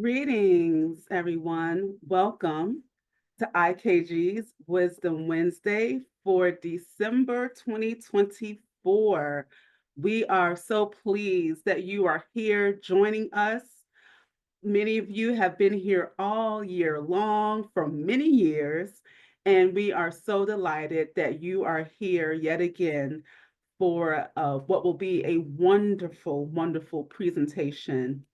Greetings, everyone. Welcome to IKG's Wisdom Wednesday for December 2024. We are so pleased that you are here joining us. Many of you have been here all year long for many years, and we are so delighted that you are here yet again for what will be a wonderful, wonderful presentation.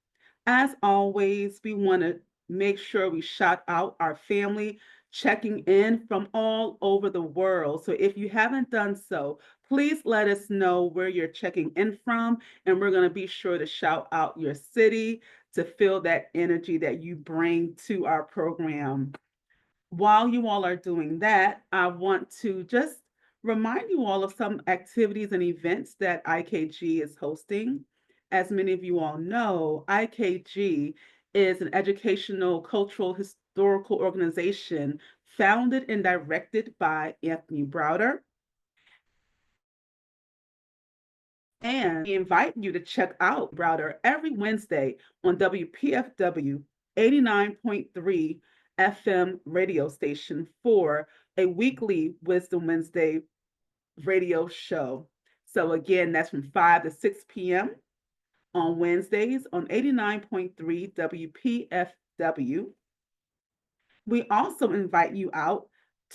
As always, we want to make sure we shout out our family checking in from all over the world. So if you haven't done so, please let us know where you're checking in from, and we're going to be sure to shout out your city to feel that energy that you bring to our program. While you all are doing that, I want to just remind you all of some activities and events that IKG is hosting. As many of you all know, IKG is an educational, cultural, historical organization founded and directed by Anthony Browder. And we invite you to check out Browder every Wednesday on WPFW 89.3 FM radio station for a weekly Wisdom Wednesday radio show. So, again, that's from 5 to 6 p.m. on Wednesdays on 89.3 WPFW. We also invite you out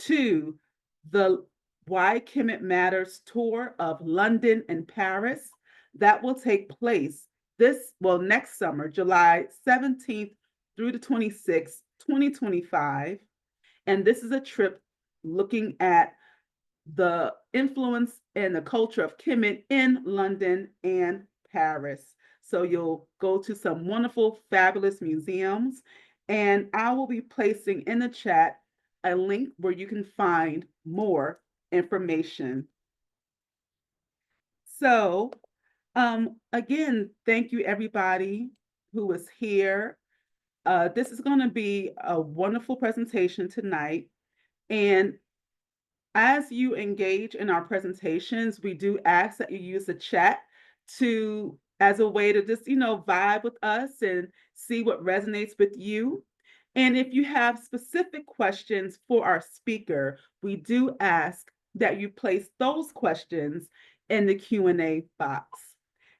to the Why Kemet Matters tour of London and Paris. That will take place next summer, July 17th through the 26th, 2025. And this is a trip looking at the influence and the culture of Kemet in London and Paris. So you'll go to some wonderful, fabulous museums, and I will be placing in the chat a link where you can find more information. So, again, thank you everybody who is here. This is going to be a wonderful presentation tonight. And as you engage in our presentations, we do ask that you use the chat to as a way to just, vibe with us and see what resonates with you. And if you have specific questions for our speaker, we do ask that you place those questions in the Q&A box.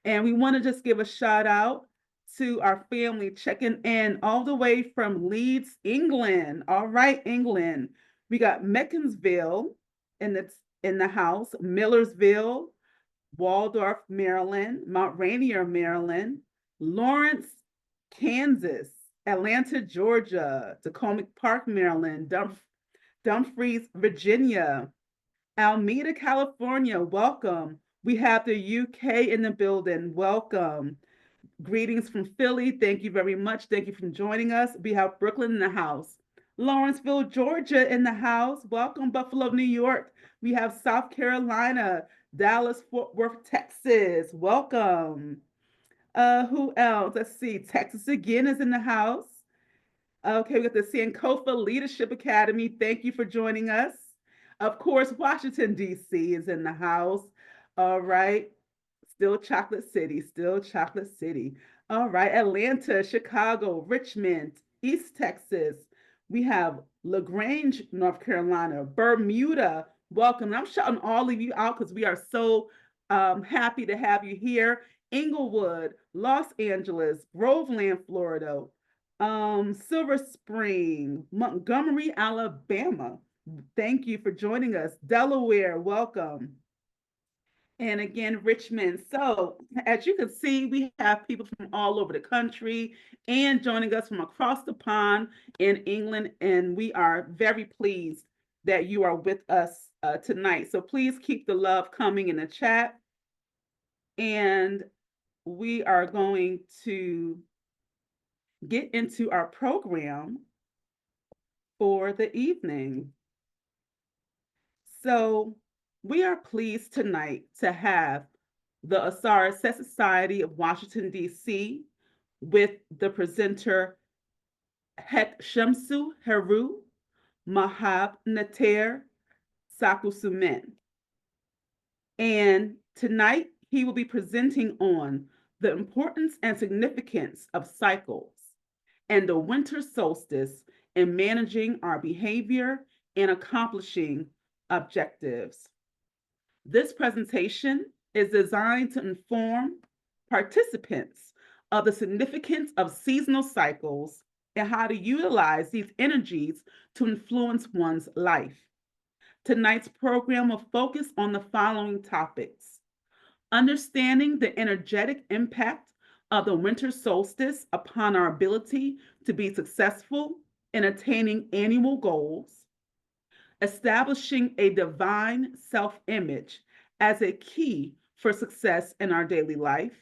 And we want to just give a shout out to our family checking in all the way from Leeds, England. All right, England. We got Meccansville in the house, Millersville, Waldorf, Maryland, Mount Rainier, Maryland, Lawrence, Kansas, Atlanta, Georgia, Tacoma Park, Maryland, Dumfries, Virginia, Alameda, California. Welcome. We have the UK in the building. Welcome. Greetings from Philly. Thank you very much. Thank you for joining us. We have Brooklyn in the house. Lawrenceville, Georgia in the house. Welcome, Buffalo, New York. We have South Carolina, Dallas, Fort Worth, Texas. Welcome. Who else? Let's see. Texas again is in the house. Okay, we got the Sankofa Leadership Academy. Thank you for joining us. Of course, Washington, D.C. is in the house. All right. Still Chocolate City, still Chocolate City. All right, Atlanta, Chicago, Richmond, East Texas. We have LaGrange, North Carolina, Bermuda. Welcome. And I'm shouting all of you out because we are so happy to have you here. Inglewood, Los Angeles, Groveland, Florida, Silver Spring, Montgomery, Alabama. Thank you for joining us. Delaware, welcome. And again, Richmond. So, as you can see, we have people from all over the country and joining us from across the pond in England. And we are very pleased that you are with us tonight. So, please keep the love coming in the chat. And we are going to get into our program for the evening. So, we are pleased tonight to have the Ausar Society of Washington, D.C., with the presenter Shemsu Heru, Mehab Sakusumen. And tonight he will be presenting on the importance and significance of cycles and the winter solstice in managing our behavior and accomplishing objectives. This presentation is designed to inform participants of the significance of seasonal cycles and how to utilize these energies to influence one's life. Tonight's program will focus on the following topics: understanding the energetic impact of the winter solstice upon our ability to be successful in attaining annual goals, establishing a divine self image as a key for success in our daily life,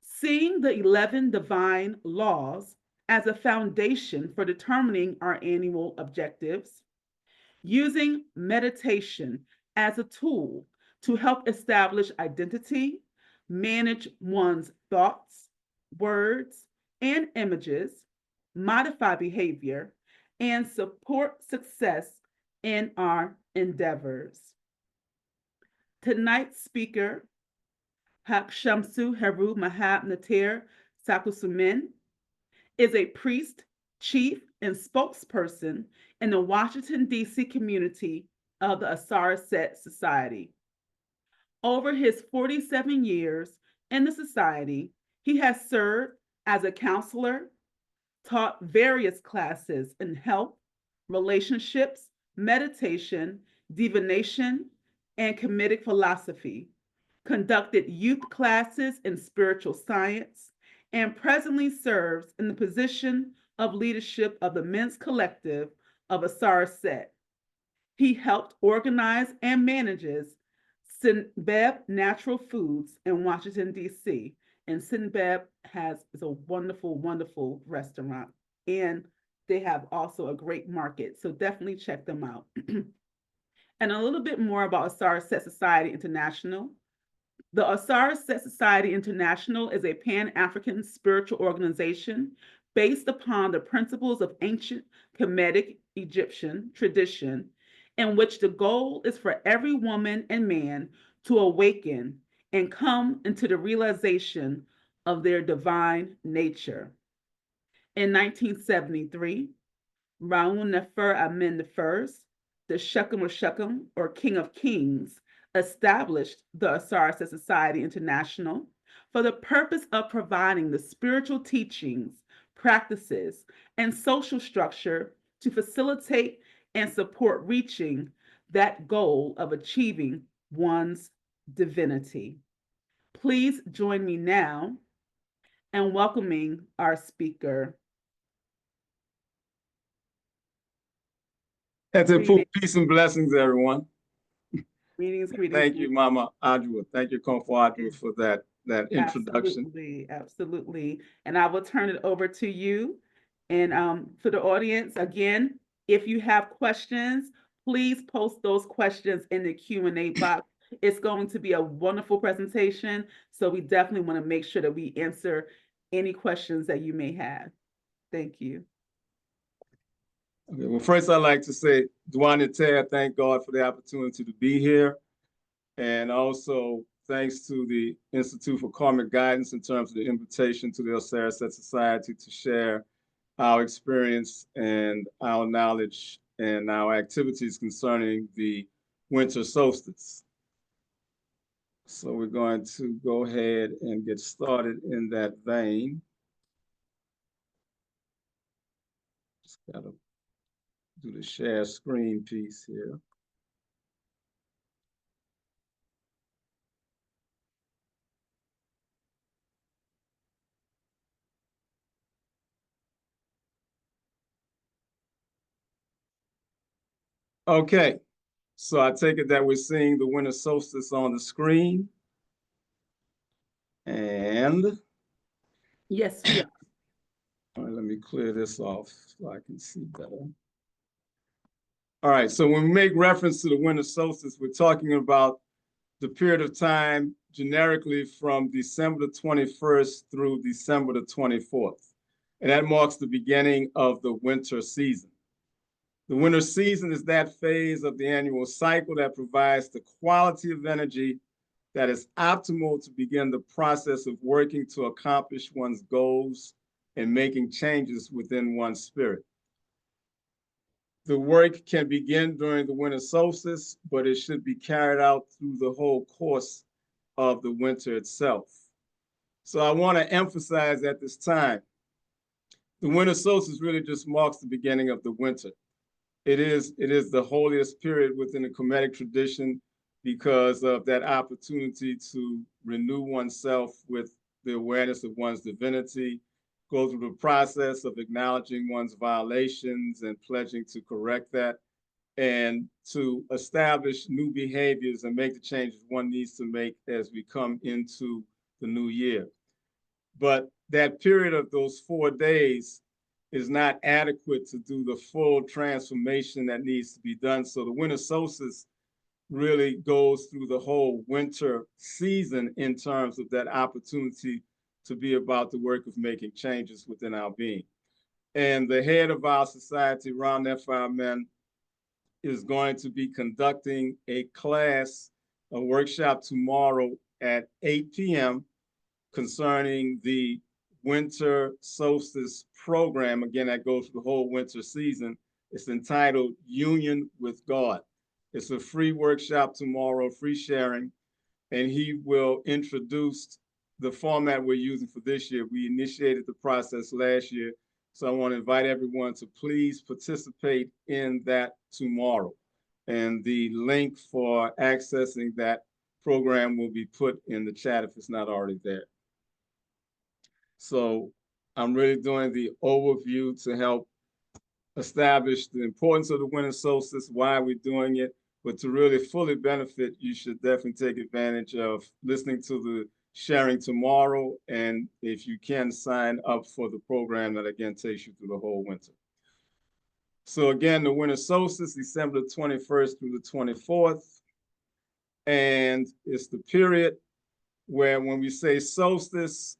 seeing the 11 divine laws as a foundation for determining our annual objectives, using meditation as a tool to help establish identity, manage one's thoughts, words, and images, modify behavior, and support success in our endeavors. Tonight's speaker, Shemsu Heru Mehab Sakusumen, is a priest, chief, and spokesperson in the Washington, D.C. community of the Auset Society. Over his 47 years in the society, he has served as a counselor, taught various classes in health, relationships, meditation, divination, and Kemetic philosophy, conducted youth classes in spiritual science, and presently serves in the position of leadership of the Men's Collective of Auset. He helped organize and manages Sinbeb Natural Foods in Washington, D.C. And Sinbeb is a wonderful, wonderful restaurant. And they have also a great market. So definitely check them out. And a little bit more about Auset Society International. The Auset Society International is a Pan-African spiritual organization based upon the principles of ancient Kemetic Egyptian tradition, in which the goal is for every woman and man to awaken and come into the realization of their divine nature. In 1973, Raun Nefer Amen I, the Shechem or King of Kings, established the Auset Society International for the purpose of providing the spiritual teachings, practices, and social structure to facilitate and support reaching that goal of achieving one's divinity. Please join me now in welcoming our speaker. That's a peace and blessings, everyone. Greetings. Thank you, Mama Adwa. Thank you, Comfort Adwa, for that introduction. Absolutely. And I will turn it over to you. And for the audience, again, if you have questions, please post those questions in the Q&A box. It's going to be a wonderful presentation, so we definitely want to make sure that we answer any questions that you may have. Thank you. Okay, well, first I'd like to say, Dwanite, thank God for the opportunity to be here. And also thanks to the Institute for Karmic Guidance in terms of the invitation to the Auset Society to share our experience and our knowledge and our activities concerning the winter solstice. So we're going to go ahead and get started in that vein. Just gotta do the share screen piece here. Okay, so I take it that we're seeing the winter solstice on the screen. And yes, we are. All right, let me clear this off so I can see better. All right, so when we make reference to the winter solstice, we're talking about the period of time generically from December the 21st through December the 24th. And that marks the beginning of the winter season. The winter season is that phase of the annual cycle that provides the quality of energy that is optimal to begin the process of working to accomplish one's goals and making changes within one's spirit. The work can begin during the winter solstice, but it should be carried out through the whole course of the winter itself. So I want to emphasize at this time, the winter solstice really just marks the beginning of the winter. It is the holiest period within the Kemetic tradition because of that opportunity to renew oneself with the awareness of one's divinity, go through the process of acknowledging one's violations and pledging to correct that, and to establish new behaviors and make the changes one needs to make as we come into the new year. But that period of those 4 days is not adequate to do the full transformation that needs to be done. So the winter solstice really goes through the whole winter season in terms of that opportunity to be about the work of making changes within our being. And the head of our society, Ron F. Men, is going to be conducting a class, a workshop tomorrow at 8 p.m. concerning the Winter Solstice program. Again, that goes through the whole winter season. It's entitled Union with God. It's a free workshop tomorrow, free sharing, and he will introduce the format we're using for this year. We initiated the process last year, so I want to invite everyone to please participate in that tomorrow. And the link for accessing that program will be put in the chat if it's not already there. So I'm really doing the overview to help establish the importance of the winter solstice, why we're doing it, but to really fully benefit, you should definitely take advantage of listening to the sharing tomorrow. And if you can, sign up for the program that again takes you through the whole winter. So again, the winter solstice, December 21st through the 24th. And it's the period where when we say solstice,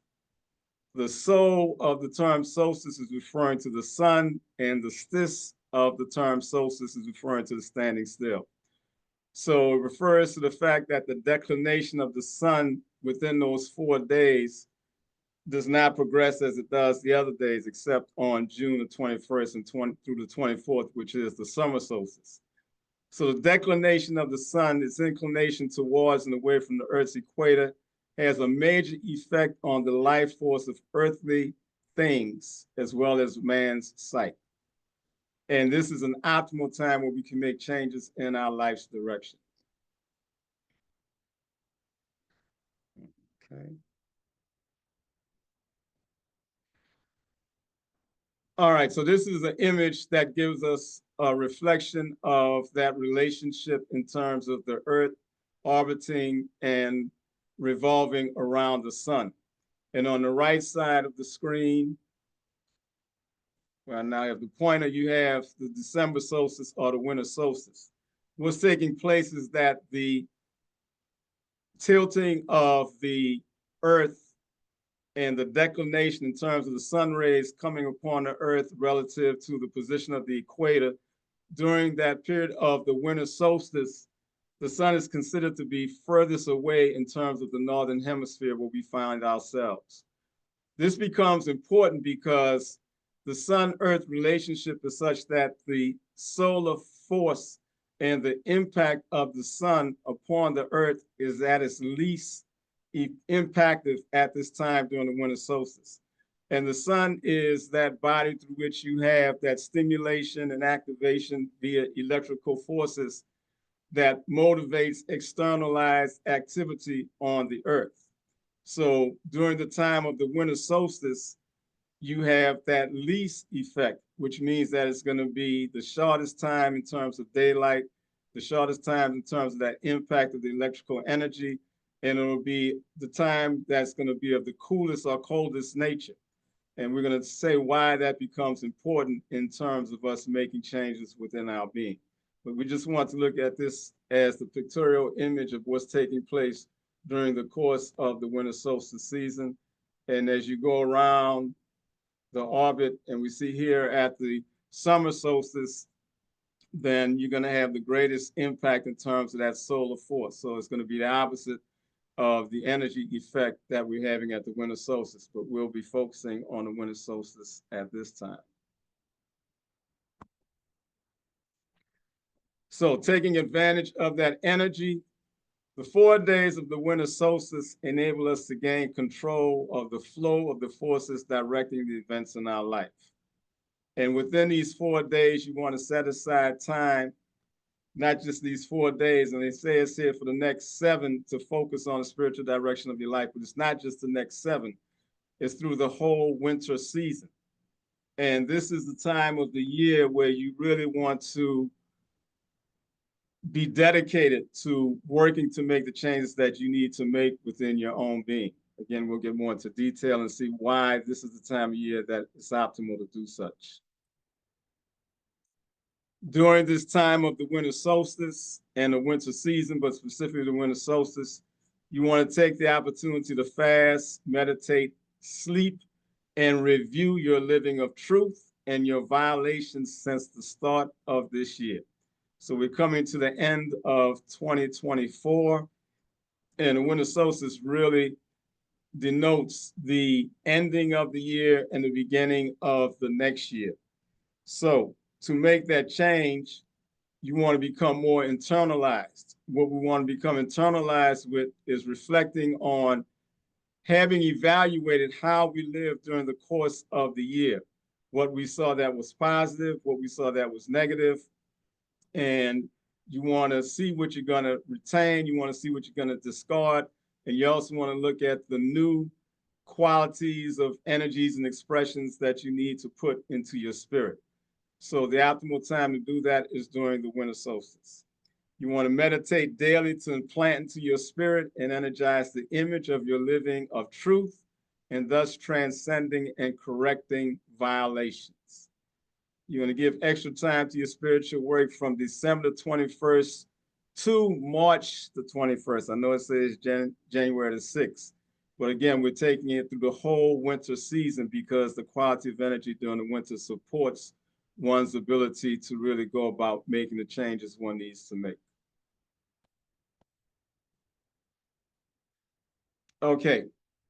the soul of the term solstice is referring to the sun, and the stis of the term solstice is referring to the standing still. So it refers to the fact that the declination of the sun within those 4 days does not progress as it does the other days, except on June the 21st and through the 24th, which is the summer solstice. So the declination of the sun, its inclination towards and away from the Earth's equator, has a major effect on the life force of earthly things as well as man's psyche. And this is an optimal time where we can make changes in our life's direction. Okay. All right, so this is an image that gives us a reflection of that relationship in terms of the Earth orbiting and revolving around the sun. And on the right side of the screen, well, now you have the pointer, you have the December solstice or the winter solstice. What's taking place is that the tilting of the Earth and the declination in terms of the sun rays coming upon the Earth relative to the position of the equator during that period of the winter solstice, the sun is considered to be furthest away in terms of the northern hemisphere where we find ourselves. This becomes important because the sun-earth relationship is such that the solar force and the impact of the sun upon the earth is at its least impacted at this time during the winter solstice. And the sun is that body through which you have that stimulation and activation via electrical forces that motivates externalized activity on the earth. So during the time of the winter solstice, you have that least effect, which means that it's going to be the shortest time in terms of daylight, the shortest time in terms of that impact of the electrical energy, and it'll be the time that's going to be of the coolest or coldest nature. And we're going to say why that becomes important in terms of us making changes within our being. But we just want to look at this as the pictorial image of what's taking place during the course of the winter solstice season. And as you go around the orbit, and we see here at the summer solstice, then you're going to have the greatest impact in terms of that solar force. So it's going to be the opposite of the energy effect that we're having at the winter solstice, but we'll be focusing on the winter solstice at this time. So taking advantage of that energy, the 4 days of the winter solstice enable us to gain control of the flow of the forces directing the events in our life. And within these 4 days, you want to set aside time, not just these 4 days, and they say it's here for the next 7 to focus on the spiritual direction of your life, but it's not just the next 7, it's through the whole winter season. And this is the time of the year where you really want to be dedicated to working to make the changes that you need to make within your own being. Again, we'll get more into detail and see why this is the time of year that it's optimal to do such. During this time of the winter solstice and the winter season, but specifically the winter solstice, you want to take the opportunity to fast, meditate, sleep, and review your living of truth and your violations since the start of this year. So we're coming to the end of 2024, and the winter solstice really denotes the ending of the year and the beginning of the next year. So to make that change, you want to become more internalized. What we want to become internalized with is reflecting on having evaluated how we lived during the course of the year, what we saw that was positive, what we saw that was negative, and you want to see what you're going to retain, you want to see what you're going to discard, and you also want to look at the new qualities of energies and expressions that you need to put into your spirit. So the optimal time to do that is during the winter solstice. You want to meditate daily to implant into your spirit and energize the image of your living of truth, and thus transcending and correcting violations. You're going to give extra time to your spiritual work from December 21st to March the 21st. I know it says January the 6th, but again, we're taking it through the whole winter season because the quality of energy during the winter supports one's ability to really go about making the changes one needs to make. Okay,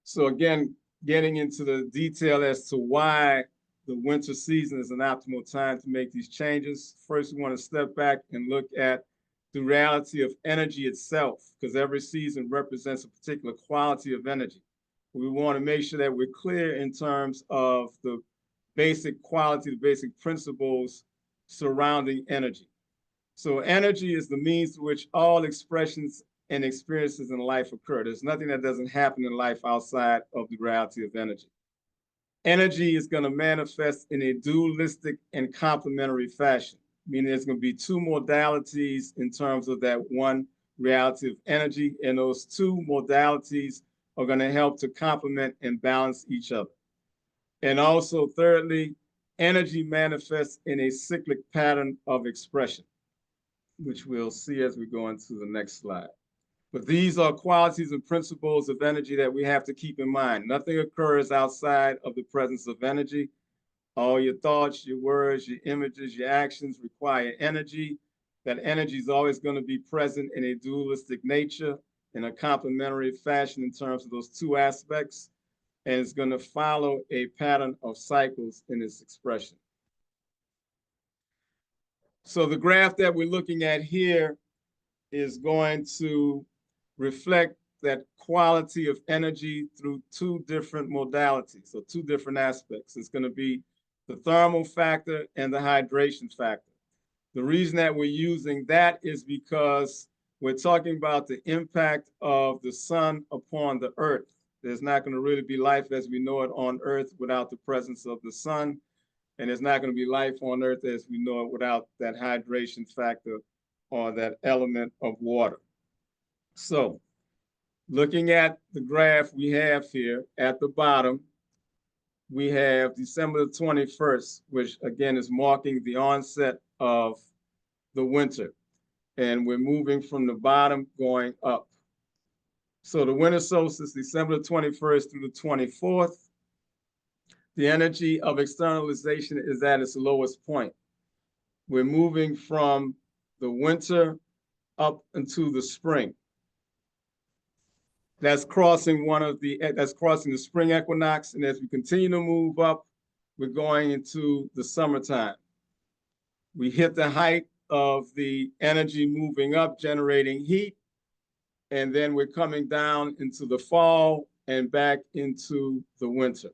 so again, getting into the detail as to why the winter season is an optimal time to make these changes. First, we want to step back and look at the reality of energy itself, because every season represents a particular quality of energy. We want to make sure that we're clear in terms of the basic quality, the basic principles surrounding energy. So energy is the means to which all expressions and experiences in life occur. There's nothing that doesn't happen in life outside of the reality of energy. Energy is going to manifest in a dualistic and complementary fashion, meaning there's going to be 2 modalities in terms of that one reality of energy, and those 2 modalities are going to help to complement and balance each other. And also, thirdly, energy manifests in a cyclic pattern of expression, which we'll see as we go into the next slide. But these are qualities and principles of energy that we have to keep in mind. Nothing occurs outside of the presence of energy. All your thoughts, your words, your images, your actions require energy. That energy is always going to be present in a dualistic nature, in a complementary fashion in terms of those 2 aspects, and it's going to follow a pattern of cycles in its expression. So the graph that we're looking at here is going to reflect that quality of energy through 2 different modalities, so 2 different aspects. It's going to be the thermal factor and the hydration factor. The reason that we're using that is because we're talking about the impact of the sun upon the earth. There's not going to really be life as we know it on earth without the presence of the sun, and there's not going to be life on earth as we know it without that hydration factor or that element of water. So looking at the graph we have here at the bottom, we have December the 21st, which again is marking the onset of the winter. And we're moving from the bottom going up. So the winter solstice, December the 21st through the 24th, the energy of externalization is at its lowest point. We're moving from the winter up into the spring. that's crossing that's crossing the spring equinox. And as we continue to move up, we're going into the summertime. We hit the height of the energy moving up, generating heat. And then we're coming down into the fall and back into the winter.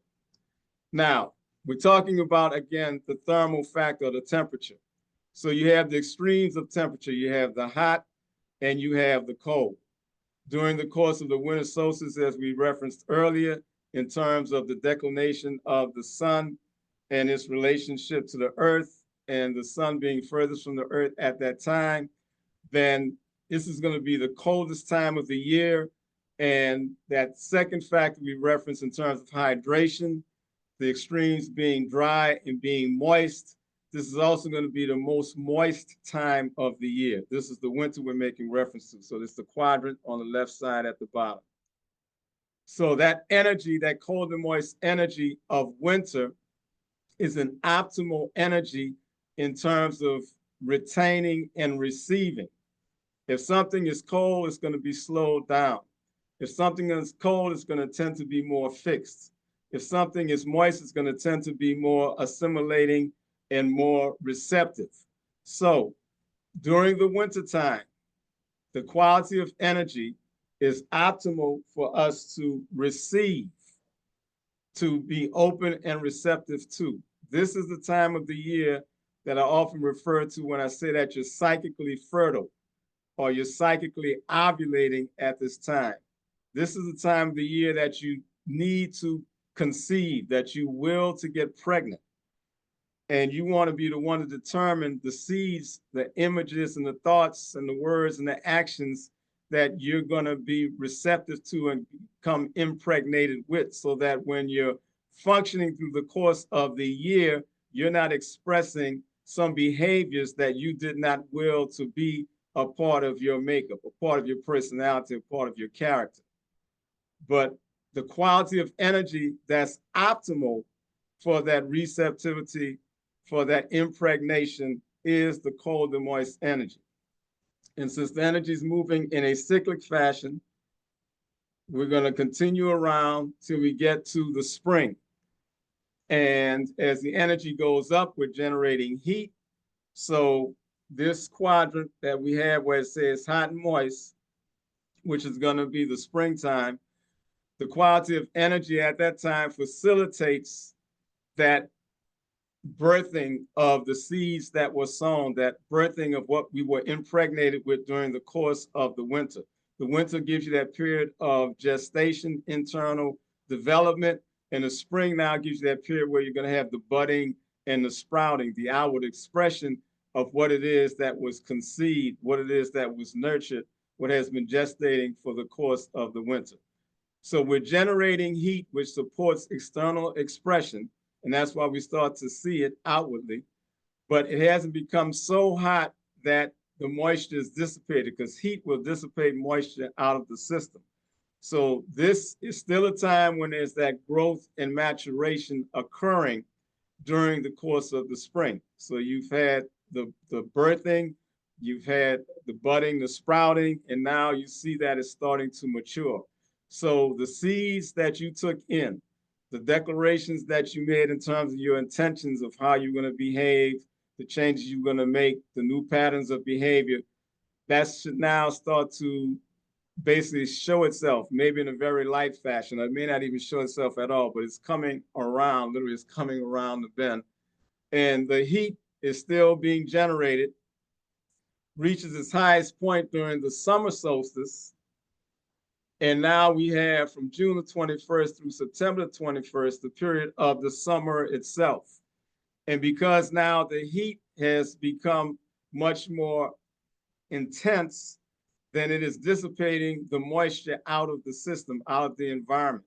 Now, we're talking about, again, the thermal factor, the temperature. So you have the extremes of temperature. You have the hot and you have the cold. During the course of the winter solstice, as we referenced earlier, in terms of the declination of the sun and its relationship to the earth, and the sun being furthest from the earth at that time, then this is going to be the coldest time of the year. And that second factor we referenced in terms of hydration, the extremes being dry and being moist, this is also going to be the most moist time of the year. This is the winter we're making reference to. So this is the quadrant on the left side at the bottom. So that energy, that cold and moist energy of winter, is an optimal energy in terms of retaining and receiving. If something is cold, it's going to be slowed down. If something is cold, it's going to tend to be more fixed. If something is moist, it's going to tend to be more assimilating and more receptive. So during the wintertime, the quality of energy is optimal for us to receive, to be open and receptive to. This is the time of the year that I often refer to when I say that you're psychically fertile or you're psychically ovulating at this time. This is the time of the year that you need to conceive, that you will to get pregnant. And you want to be the one to determine the seeds, the images, and the thoughts, and the words, and the actions that you're going to be receptive to and become impregnated with, so that when you're functioning through the course of the year, you're not expressing some behaviors that you did not will to be a part of your makeup, a part of your personality, a part of your character. But the quality of energy that's optimal for that receptivity, for that impregnation, is the cold and moist energy. And since the energy is moving in a cyclic fashion, we're going to continue around till we get to the spring. And as the energy goes up, we're generating heat. So this quadrant that we have where it says hot and moist, which is going to be the springtime, the quality of energy at that time facilitates that birthing of the seeds that were sown, that birthing of what we were impregnated with during the course of the winter. The winter gives you that period of gestation, internal development, and the spring now gives you that period where you're going to have the budding and the sprouting, the outward expression of what it is that was conceived, what it is that was nurtured, what has been gestating for the course of the winter. So we're generating heat, which supports external expression, and that's why we start to see it outwardly. But it hasn't become so hot that the moisture is dissipated, because heat will dissipate moisture out of the system. So this is still a time when there's that growth and maturation occurring during the course of the spring. So you've had the birthing, you've had the budding, the sprouting, and now you see that it's starting to mature. So the seeds that you took in, the declarations that you made in terms of your intentions of how you're going to behave, the changes you're going to make, the new patterns of behavior, that should now start to basically show itself, maybe in a very light fashion. It may not even show itself at all, but it's coming around, literally it's coming around the bend. And the heat is still being generated, reaches its highest point during the summer solstice. And now we have from June the 21st through September the 21st, the period of the summer itself. And because now the heat has become much more intense, then it is dissipating the moisture out of the system, out of the environment.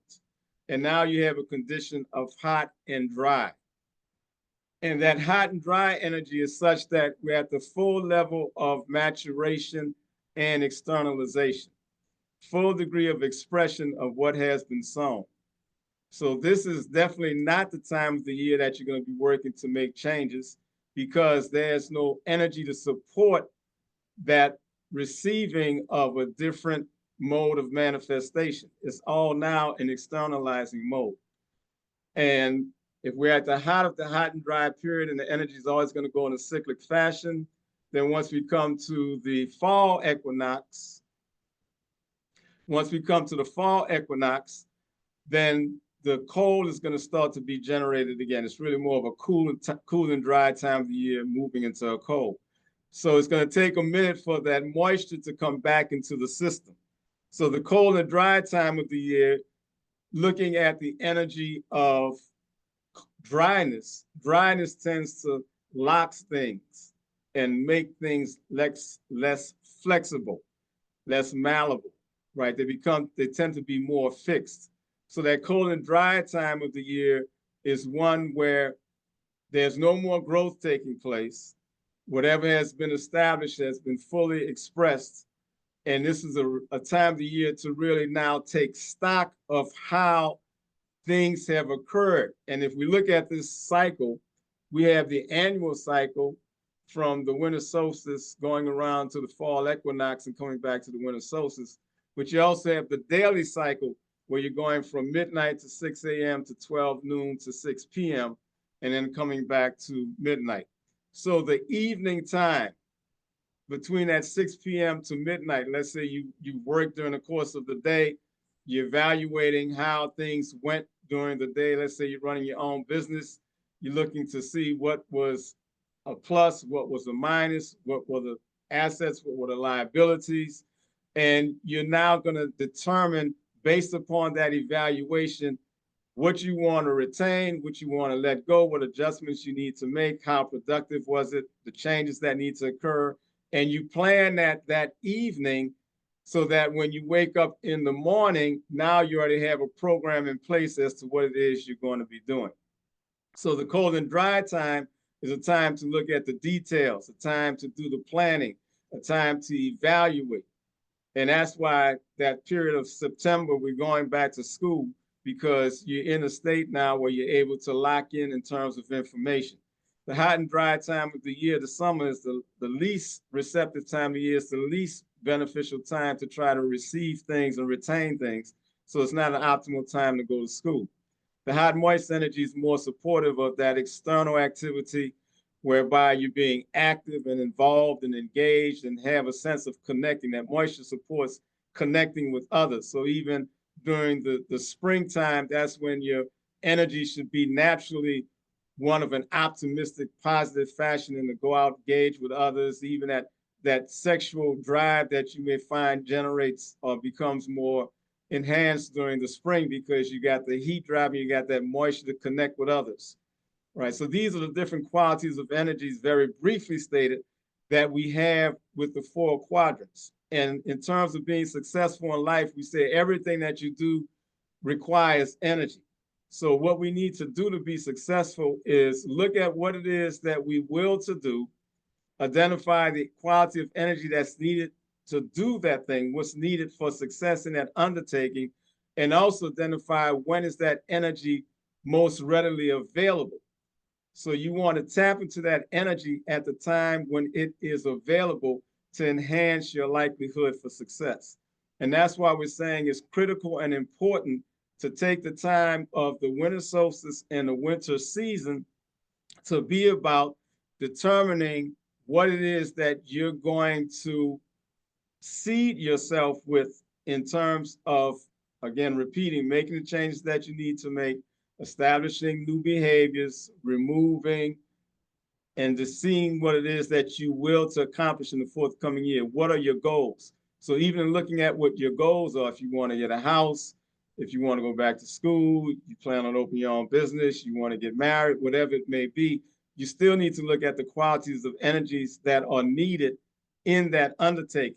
And now you have a condition of hot and dry. And that hot and dry energy is such that we're at the full level of maturation and externalization, full degree of expression of what has been sown. So this is definitely not the time of the year that you're going to be working to make changes, because there's no energy to support that receiving of a different mode of manifestation. It's all now in externalizing mode. And if we're at the height of the hot and dry period and the energy is always going to go in a cyclic fashion, then once we come to the fall equinox, then the cold is going to start to be generated again. It's really more of a cool and dry time of the year moving into a cold. So it's going to take a minute for that moisture to come back into the system. So the cold and dry time of the year, looking at the energy of dryness tends to lock things and make things less flexible, less malleable, right? They tend to be more fixed. So that cold and dry time of the year is one where there's no more growth taking place. Whatever has been established has been fully expressed. And this is a time of the year to really now take stock of how things have occurred. And if we look at this cycle, we have the annual cycle from the winter solstice going around to the fall equinox and coming back to the winter solstice. But you also have the daily cycle where you're going from midnight to 6 a.m. to 12 noon to 6 p.m. and then coming back to midnight. So the evening time between that 6 p.m. to midnight, let's say you work during the course of the day, you're evaluating how things went during the day. Let's say you're running your own business. You're looking to see what was a plus, what was a minus, what were the assets, what were the liabilities. And you're now going to determine, based upon that evaluation, what you want to retain, what you want to let go, what adjustments you need to make, how productive was it, the changes that need to occur. And you plan that evening so that when you wake up in the morning, now you already have a program in place as to what it is you're going to be doing. So the cold and dry time is a time to look at the details, a time to do the planning, a time to evaluate. And that's why that period of September, we're going back to school, because you're in a state now where you're able to lock in terms of information. The hot and dry time of the year, the summer, is the least receptive time of the year. It's the least beneficial time to try to receive things and retain things. So it's not an optimal time to go to school. The hot moist energy is more supportive of that external activity, whereby you're being active and involved and engaged and have a sense of connecting. That moisture supports connecting with others. So even during the springtime, that's when your energy should be naturally one of an optimistic, positive fashion, and to go out, engage with others. Even that sexual drive that you may find generates or becomes more enhanced during the spring, because you got the heat driving, you got that moisture to connect with others. Right. So these are the different qualities of energies, very briefly stated, that we have with the four quadrants. And in terms of being successful in life, we say everything that you do requires energy. So what we need to do to be successful is look at what it is that we will to do, identify the quality of energy that's needed to do that thing, what's needed for success in that undertaking, and also identify when is that energy most readily available. So you want to tap into that energy at the time when it is available to enhance your likelihood for success. And that's why we're saying it's critical and important to take the time of the winter solstice and the winter season to be about determining what it is that you're going to seed yourself with in terms of, again, repeating, making the changes that you need to make, establishing new behaviors, removing, and just seeing what it is that you will to accomplish in the forthcoming year. What are your goals? So even in looking at what your goals are, if you want to get a house, if you want to go back to school, you plan on opening your own business, you want to get married, whatever it may be, you still need to look at the qualities of energies that are needed in that undertaking.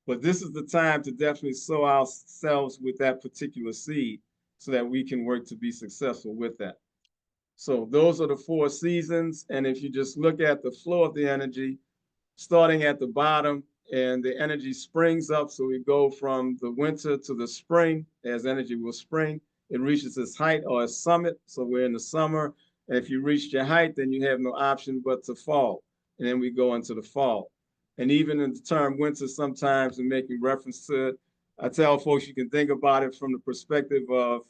But this is the time to definitely sow ourselves with that particular seed so that we can work to be successful with that. So those are the four seasons. And if you just look at the flow of the energy, starting at the bottom, and the energy springs up. So we go from the winter to the spring, as energy will spring. It reaches its height or its summit. So we're in the summer. And if you reach your height, then you have no option but to fall. And then we go into the fall. And even in the term winter, sometimes in making reference to it, I tell folks you can think about it from the perspective of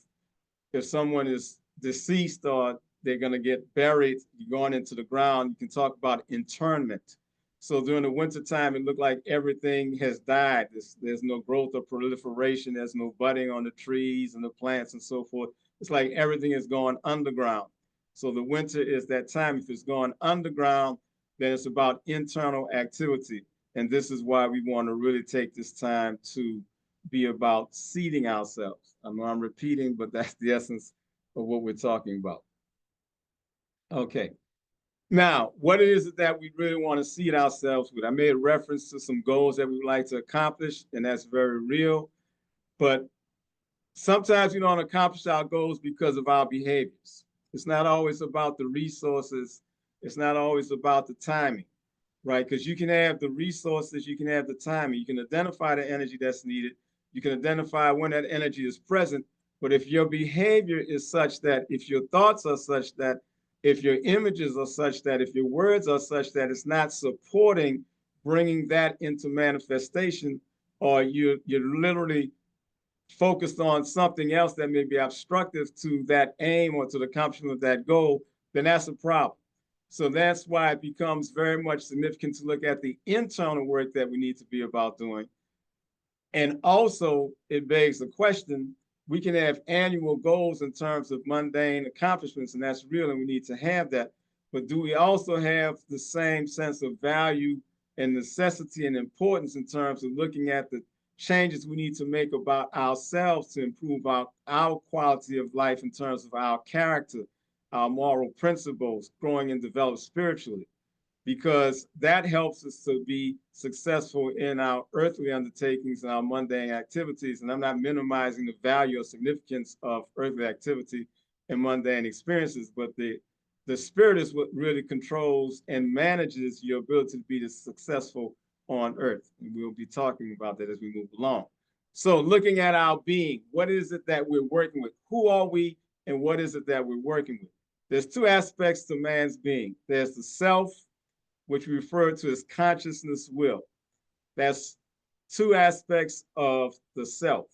if someone is deceased or they're going to get buried, you're going into the ground, you can talk about internment. So during the wintertime, it looked like everything has died. There's no growth or proliferation. There's no budding on the trees and the plants and so forth. It's like everything is going underground. So the winter is that time. If it's going underground, then it's about internal activity. And this is why we want to really take this time to be about seeding ourselves. I know I'm repeating, but that's the essence of what we're talking about. Okay. Now, what is it that we really want to seed ourselves with? I made reference to some goals that we would like to accomplish, and that's very real. But sometimes we don't accomplish our goals because of our behaviors. It's not always about the resources. It's not always about the timing, right? Because you can have the resources, you can have the timing, you can identify the energy that's needed, you can identify when that energy is present. But if your behavior is such that, if your thoughts are such that, if your images are such that, if your words are such that it's not supporting bringing that into manifestation, or you're literally focused on something else that may be obstructive to that aim or to the accomplishment of that goal, then that's a problem. So that's why it becomes very much significant to look at the internal work that we need to be about doing. And also, it begs the question, we can have annual goals in terms of mundane accomplishments, and that's real, and we need to have that. But do we also have the same sense of value and necessity and importance in terms of looking at the changes we need to make about ourselves to improve our quality of life in terms of our character, our moral principles, growing and develop spiritually? Because that helps us to be successful in our earthly undertakings and our mundane activities. And I'm not minimizing the value or significance of earthly activity and mundane experiences, but the spirit is what really controls and manages your ability to be successful on earth. And we'll be talking about that as we move along. So looking at our being, what is it that we're working with? Who are we and what is it that we're working with? There's two aspects to man's being. There's the self, which we refer to as consciousness will. That's two aspects of the self.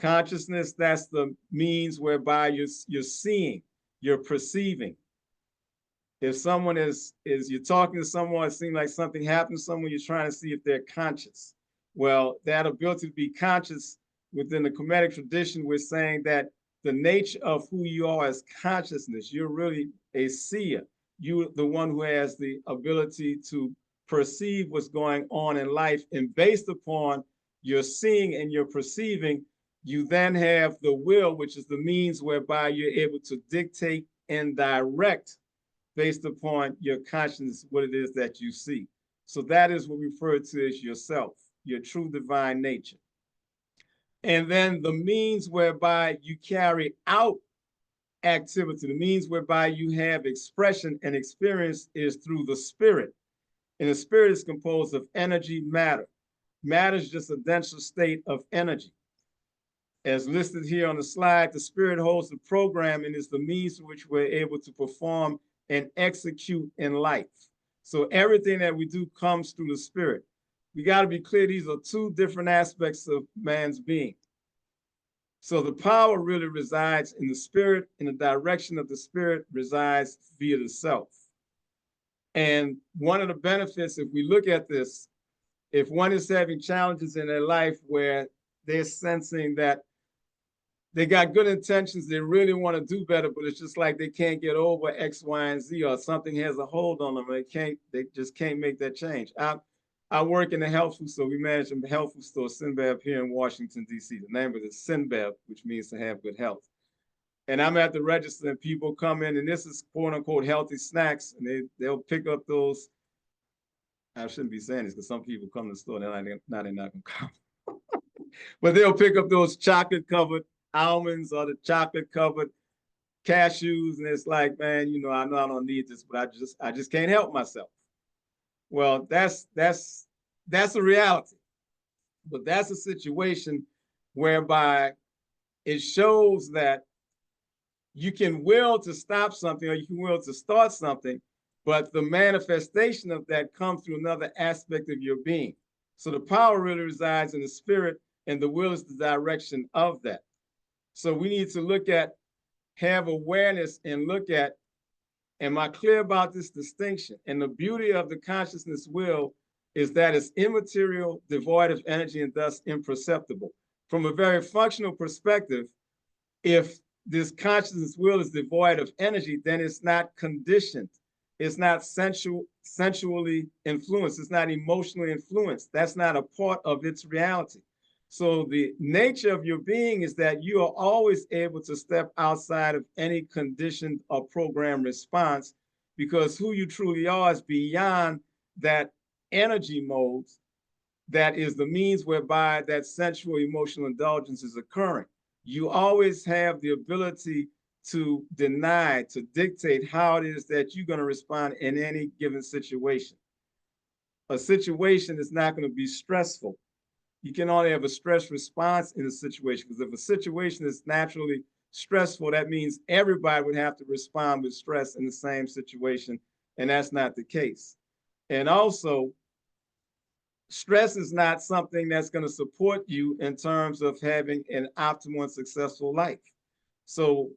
Consciousness, that's the means whereby you're seeing, you're perceiving. If someone you're talking to someone, it seems like something happened to someone, you're trying to see if they're conscious. Well, that ability to be conscious within the Kemetic tradition, we're saying that the nature of who you are is consciousness. You're really a seer. You're the one who has the ability to perceive what's going on in life. And based upon your seeing and your perceiving, you then have the will, which is the means whereby you're able to dictate and direct based upon your consciousness, what it is that you see. So that is what we refer to as yourself, your true divine nature. And then the means whereby you carry out activity, the means whereby you have expression and experience is through the spirit. And the spirit is composed of energy, matter. Matter is just a denser state of energy. As listed here on the slide, the spirit holds the program and is the means through which we're able to perform and execute in life. So everything that we do comes through the spirit. We got to be clear, these are two different aspects of man's being. So the power really resides in the spirit, and the direction of the spirit resides via the self. And one of the benefits, if we look at this, if one is having challenges in their life where they're sensing that they got good intentions, they really want to do better, but it's just like they can't get over X, Y, and Z, or something has a hold on them, and they just can't make that change. I work in a health food store. We manage a health food store, Sinbev, here in Washington, D.C. The name of it is Sinbev, which means to have good health. And I'm at the register and people come in, and this is quote unquote healthy snacks, and they'll pick up those. I shouldn't be saying this because some people come to the store and they're not going to come. But they'll pick up those chocolate covered almonds or the chocolate covered cashews, and it's like, man, you know I don't need this, but I just can't help myself. Well, that's a reality, but that's a situation whereby it shows that you can will to stop something or you can will to start something, but the manifestation of that comes through another aspect of your being. So the power really resides in the spirit, and the will is the direction of that. So we need to look at, have awareness and look at, am I clear about this distinction? And the beauty of the consciousness will is that it's immaterial, devoid of energy, and thus imperceptible. From a very functional perspective, if this consciousness will is devoid of energy, then it's not conditioned. It's not sensually influenced. It's not emotionally influenced. That's not a part of its reality. So the nature of your being is that you are always able to step outside of any conditioned or programmed response, because who you truly are is beyond that energy mode that is the means whereby that sensual emotional indulgence is occurring. You always have the ability to deny, to dictate how it is that you're going to respond in any given situation. A situation is not going to be stressful. You can only have a stress response in a situation, because if a situation is naturally stressful, that means everybody would have to respond with stress in the same situation, and that's not the case. And also, stress is not something that's going to support you in terms of having an optimal and successful life. So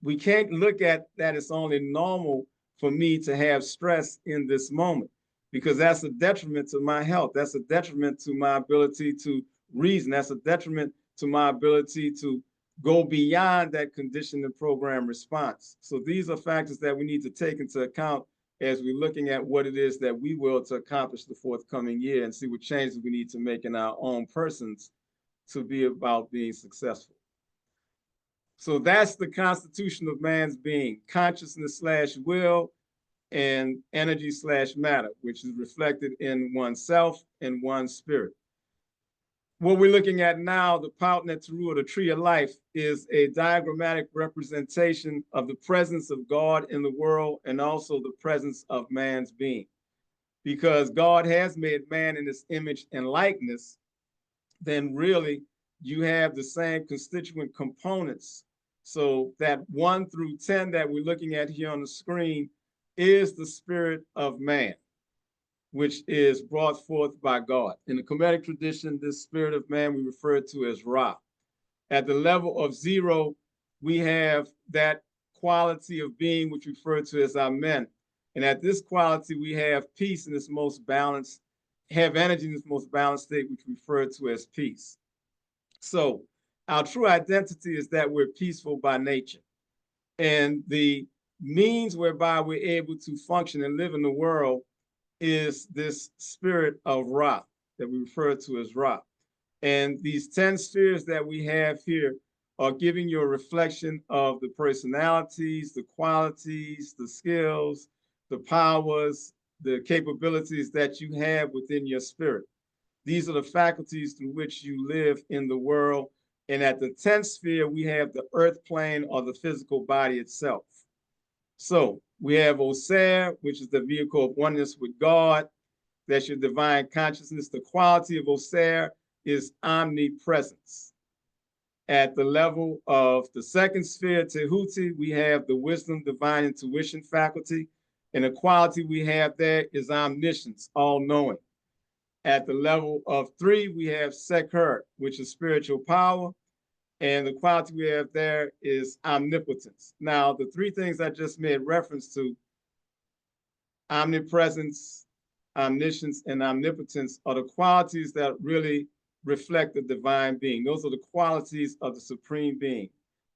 we can't look at that it's only normal for me to have stress in this moment, because that's a detriment to my health. That's a detriment to my ability to reason. That's a detriment to my ability to go beyond that conditioned and program response. So these are factors that we need to take into account as we're looking at what it is that we will to accomplish the forthcoming year, and see what changes we need to make in our own persons to be about being successful. So that's the constitution of man's being: consciousness / will and energy / matter, which is reflected in oneself and one's spirit. What we're looking at now, the Pautnet Teru, or the Tree of Life, is a diagrammatic representation of the presence of God in the world, and also the presence of man's being. Because God has made man in his image and likeness, then really you have the same constituent components. So that 1 through 10 that we're looking at here on the screen is the spirit of man, which is brought forth by God. In the Kemetic tradition, this spirit of man we refer to as Ra. At the level of 0, we have that quality of being which we refer to as Amen. And at this quality, we have peace in its most balanced, have energy in its most balanced state, which we refer to as peace. So our true identity is that we're peaceful by nature. And the means whereby we're able to function and live in the world is this spirit of Ra that we refer to as Ra. And these 10 spheres that we have here are giving you a reflection of the personalities, the qualities, the skills, the powers, the capabilities that you have within your spirit. These are the faculties through which you live in the world. And at the 10th sphere, we have the earth plane, or the physical body itself. So we have Ausar, which is the vehicle of oneness with God. That's your divine consciousness. The quality of Ausar is omnipresence. At the level of the 2nd sphere, Tehuti, we have the wisdom, divine intuition faculty. And the quality we have there is omniscience, all-knowing. At the level of 3, we have Sekher, which is spiritual power. And the quality we have there is omnipotence. Now, the 3 things I just made reference to, omnipresence, omniscience, and omnipotence, are the qualities that really reflect the divine being. Those are the qualities of the supreme being: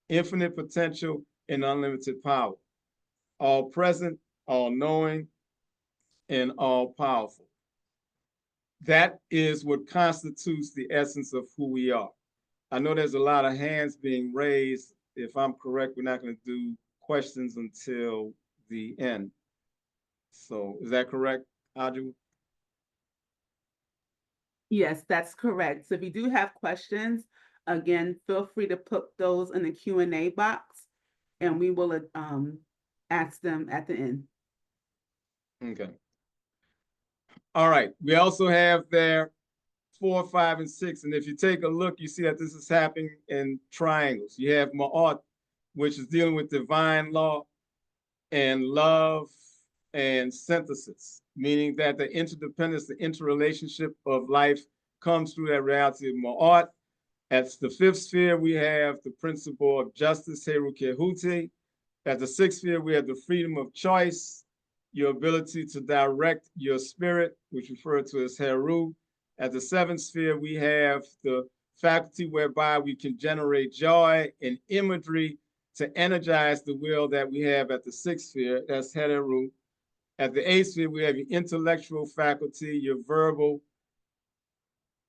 infinite potential and unlimited power, all present, all knowing, and all powerful. That is what constitutes the essence of who we are. I know there's a lot of hands being raised. If I'm correct, we're not going to do questions until the end. So is that correct, Aju? Yes, that's correct. So if you do have questions, again, feel free to put those in the Q&A box, and we will ask them at the end. Okay. All right. We also have there 4, 5, and 6. And if you take a look, you see that this is happening in triangles. You have Ma'at, which is dealing with divine law and love and synthesis, meaning that the interdependence, the interrelationship of life comes through that reality of Ma'at. At the fifth sphere, we have the principle of justice, Heru. At the sixth sphere, we have the freedom of choice, your ability to direct your spirit, which referred to as Heru. At the seventh sphere, we have the faculty whereby we can generate joy and imagery to energize the will that we have at the sixth sphere, that's Heru. At the eighth sphere, we have your intellectual faculty, your verbal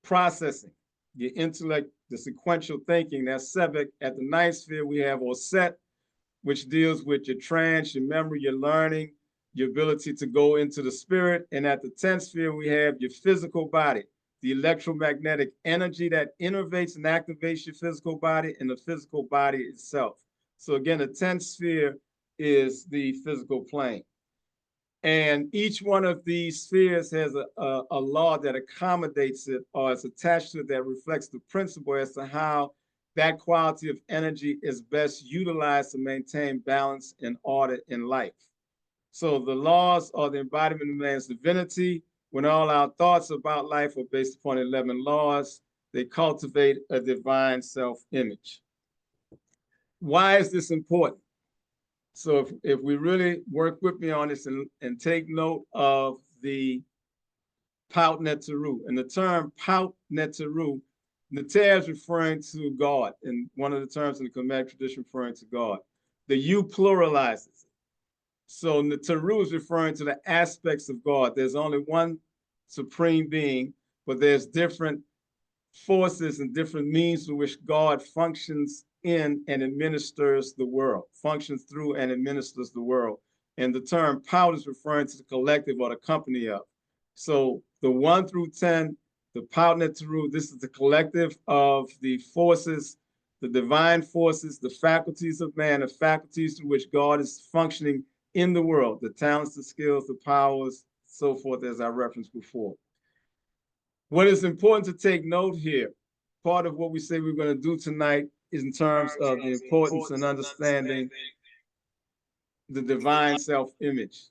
processing, your intellect, the sequential thinking, that's Sevic. At the ninth sphere, we have Auset, which deals with your trance, your memory, your learning, your ability to go into the spirit. And at the 10th sphere, we have your physical body, the electromagnetic energy that innervates and activates your physical body and the physical body itself. So again, the 10th sphere is the physical plane. And each one of these spheres has a law that accommodates it or is attached to it that reflects the principle as to how that quality of energy is best utilized to maintain balance and order in life. So the laws are the embodiment of man's divinity. When all our thoughts about life are based upon 11 laws, they cultivate a divine self-image. Why is this important? So if we really work with me on this and take note of the Paut Neteru, and the term Paut Neteru, Neter is referring to God, and one of the terms in the Kemetic tradition referring to God. The U pluralizes it. So Neteru is referring to the aspects of God. There's only one supreme being, but there's different forces and different means through which God functions in and administers the world, functions through and administers the world. And the term Paut is referring to the collective or the company of. So the 1 through 10, the Paut Neteru, this is the collective of the forces, the divine forces, the faculties of man, the faculties through which God is functioning in the world, the talents, the skills, the powers, so forth, as I referenced before. What is important to take note here, part of what we say we're going to do tonight is in terms of the importance and understanding the divine self-image.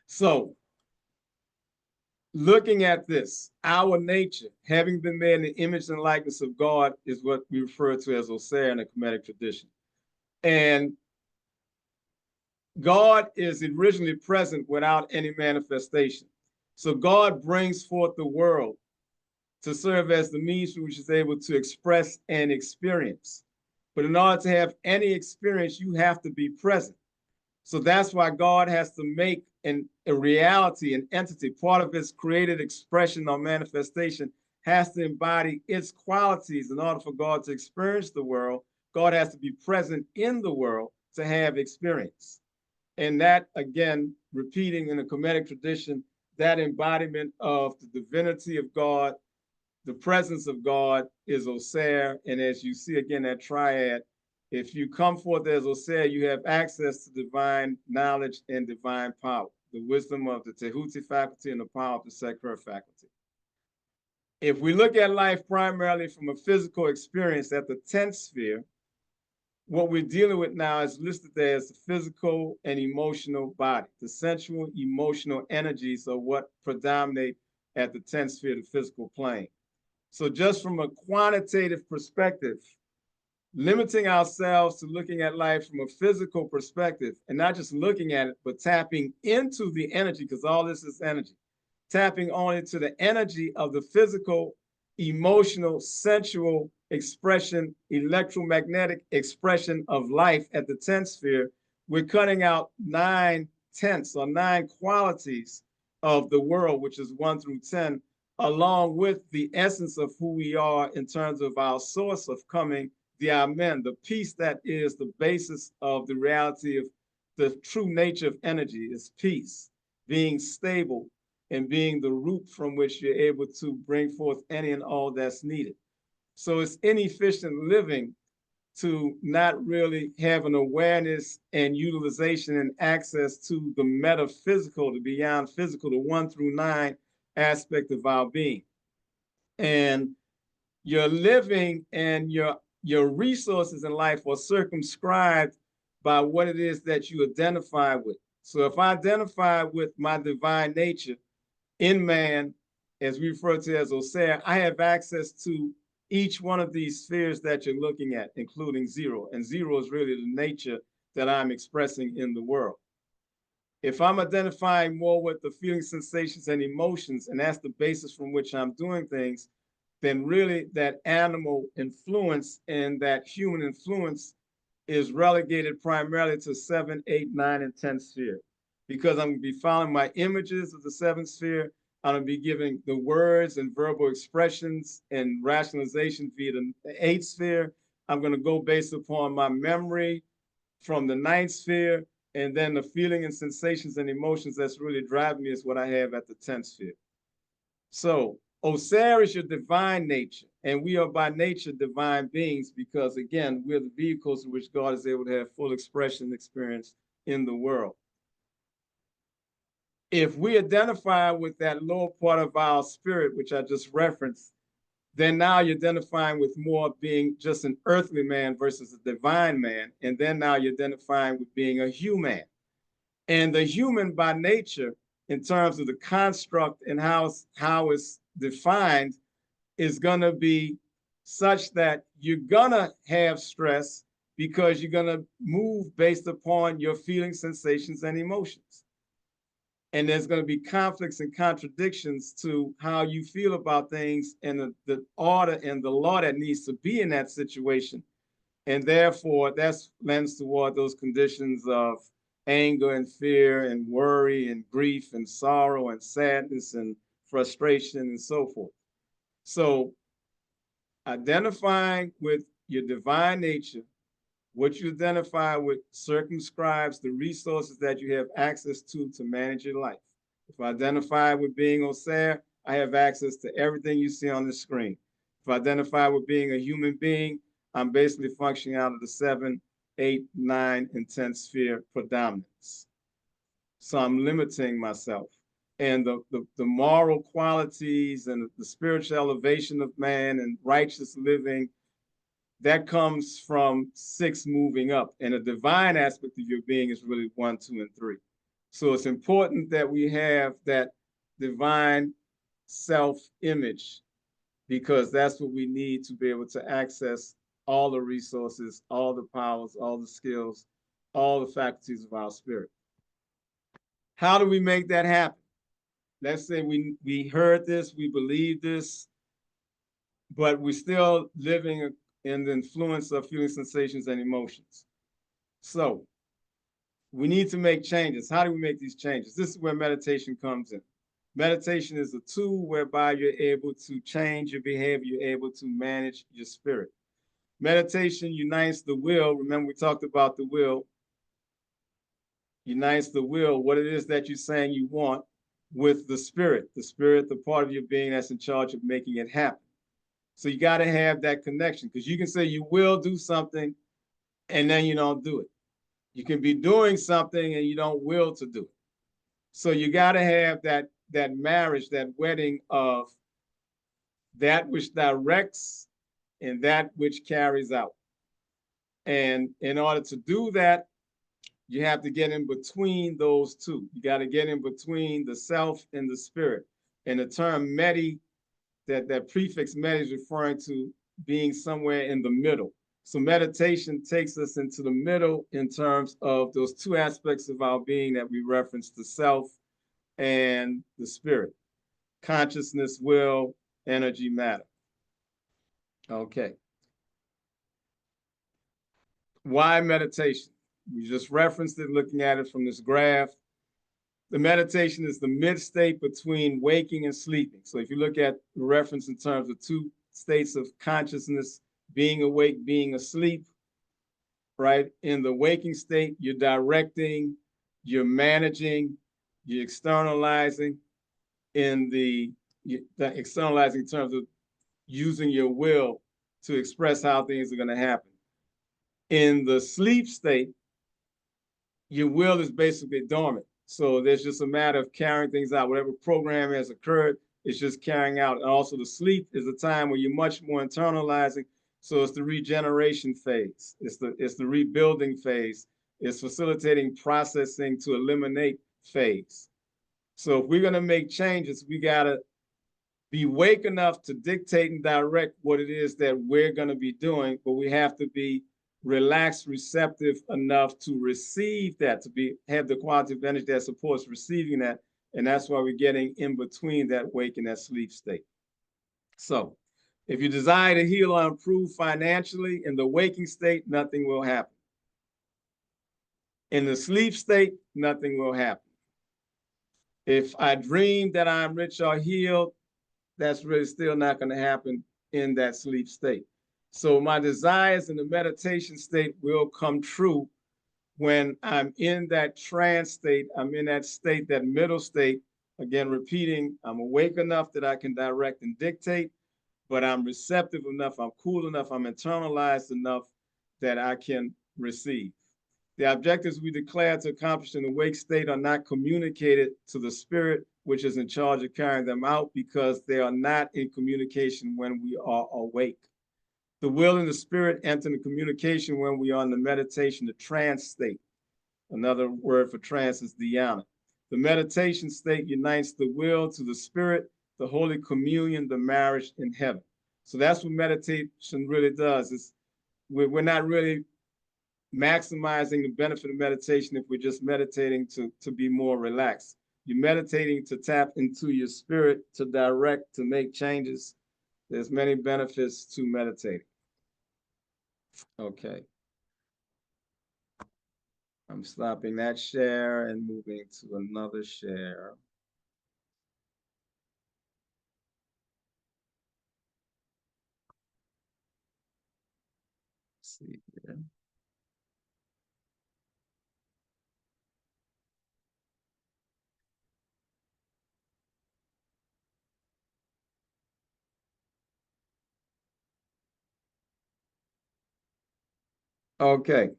So, looking at this, our nature, having been made in the image and likeness of God, is what we refer to as Ausar in the Kemetic tradition. And God is originally present without any manifestation. So God brings forth the world to serve as the means through which is able to express and experience. But in order to have any experience, you have to be present. So that's why God has to make a reality, an entity, part of its created expression or manifestation has to embody its qualities. In order for God to experience the world, God has to be present in the world to have experience. And that, again, repeating in the Kemetic tradition, that embodiment of the divinity of God, the presence of God is Ausar. And as you see again, that triad, if you come forth as Ausar, you have access to divine knowledge and divine power, the wisdom of the Tehuti faculty and the power of the Seker faculty. If we look at life primarily from a physical experience at the 10th sphere, what we're dealing with now is listed there as the physical and emotional body. The sensual, emotional energies are what predominate at the 10th sphere, the physical plane. So just from a quantitative perspective, limiting ourselves to looking at life from a physical perspective and not just looking at it, but tapping into the energy, because all this is energy, tapping only to the energy of the physical, emotional, sensual expression, electromagnetic expression of life at the 10th sphere, we're cutting out 9 tenths or 9 qualities of the world, which is 1 through 10, along with the essence of who we are in terms of our source of coming, the Amen, the peace that is the basis of the reality of the true nature of energy is peace, being stable and being the root from which you're able to bring forth any and all that's needed. So it's inefficient living to not really have an awareness and utilization and access to the metaphysical, the beyond physical, the 1 through 9 aspect of our being. And your living and your resources in life are circumscribed by what it is that you identify with. So if I identify with my divine nature in man, as we refer to as Ausar, I have access to each one of these spheres that you're looking at, including zero. And zero is really the nature that I'm expressing in the world. If I'm identifying more with the feelings, sensations, and emotions, and that's the basis from which I'm doing things, then really that animal influence and that human influence is relegated primarily to 7, 8, 9, and 10 sphere. Because I'm going to be following my images of the 7th sphere. I'm going to be giving the words and verbal expressions and rationalization via the 8th sphere. I'm going to go based upon my memory from the 9th sphere. And then the feeling and sensations and emotions that's really driving me is what I have at the 10th sphere. So Auser is your divine nature, and we are by nature divine beings because, again, we're the vehicles in which God is able to have full expression experience in the world. If we identify with that lower part of our spirit, which I just referenced, then now you're identifying with more being just an earthly man versus a divine man. And then now you're identifying with being a human. And the human by nature, in terms of the construct and how it's defined, is going to be such that you're going to have stress because you're going to move based upon your feelings, sensations, and emotions. And there's going to be conflicts and contradictions to how you feel about things and the order and the law that needs to be in that situation. And therefore, that lends toward those conditions of anger and fear and worry and grief and sorrow and sadness and frustration and so forth. So identifying with your divine nature, what you identify with circumscribes the resources that you have access to manage your life. If I identify with being Auser, I have access to everything you see on the screen. If I identify with being a human being, I'm basically functioning out of the 7, 8, 9, and 10 sphere predominance. So I'm limiting myself. And the moral qualities and the spiritual elevation of man and righteous living, that comes from 6 moving up. And the divine aspect of your being is really 1, 2, and 3. So it's important that we have that divine self-image because that's what we need to be able to access all the resources, all the powers, all the skills, all the faculties of our spirit. How do we make that happen? Let's say we heard this, we believe this, but we're still living in the influence of feelings, sensations, and emotions. So we need to make changes. How do we make these changes? This is where meditation comes in. Meditation is a tool whereby you're able to change your behavior, you're able to manage your spirit. Meditation unites the will. Remember, we talked about the will. Unites the will, what it is that you're saying you want, with the spirit, the part of your being that's in charge of making it happen. So you got to have that connection because you can say you will do something and then you don't do it. You can be doing something and you don't will to do it. So you got to have that marriage, that wedding of that which directs and that which carries out. And in order to do that, you have to get in between those two. You got to get in between the self and the spirit. And the term medi, that prefix medi is referring to being somewhere in the middle. So meditation takes us into the middle in terms of those 2 aspects of our being that we referenced, the self and the spirit. Consciousness, will, energy, matter. Okay. Why meditation? We just referenced it looking at it from this graph. The meditation is the mid state between waking and sleeping. So if you look at the reference in terms of 2 states of consciousness, being awake, being asleep, right? In the waking state, you're directing, you're managing, you're externalizing. Externalizing in terms of using your will to express how things are going to happen. In the sleep state, your will is basically dormant. So there's just a matter of carrying things out. Whatever program has occurred, it's just carrying out. And also the sleep is a time where you're much more internalizing. So it's the regeneration phase. It's the rebuilding phase. It's facilitating processing to eliminate phase. So if we're going to make changes, we got to be awake enough to dictate and direct what it is that we're going to be doing, but we have to be relaxed, receptive enough to receive that, to have the quality of energy that supports receiving that. And that's why we're getting in between that wake and that sleep state. So if you desire to heal or improve financially in the waking state, nothing will happen. In the sleep state, nothing will happen. If I dream that I'm rich or healed, that's really still not going to happen in that sleep state. So my desires in the meditation state will come true when I'm in that trance state. I'm in that state, that middle state. Again, repeating, I'm awake enough that I can direct and dictate, but I'm receptive enough, I'm cool enough, I'm internalized enough that I can receive. The objectives we declare to accomplish in the wake state are not communicated to the spirit, which is in charge of carrying them out, because they are not in communication when we are awake. The will and the spirit enter into communication when we are in the meditation, the trance state. Another word for trance is dhyana. The meditation state unites the will to the spirit, the Holy Communion, the marriage in heaven. So that's what meditation really does. We're not really maximizing the benefit of meditation if we're just meditating to be more relaxed. You're meditating to tap into your spirit, to direct, to make changes. There's many benefits to meditating. Okay. I'm stopping that share and moving to another share. Let's see here. Okay.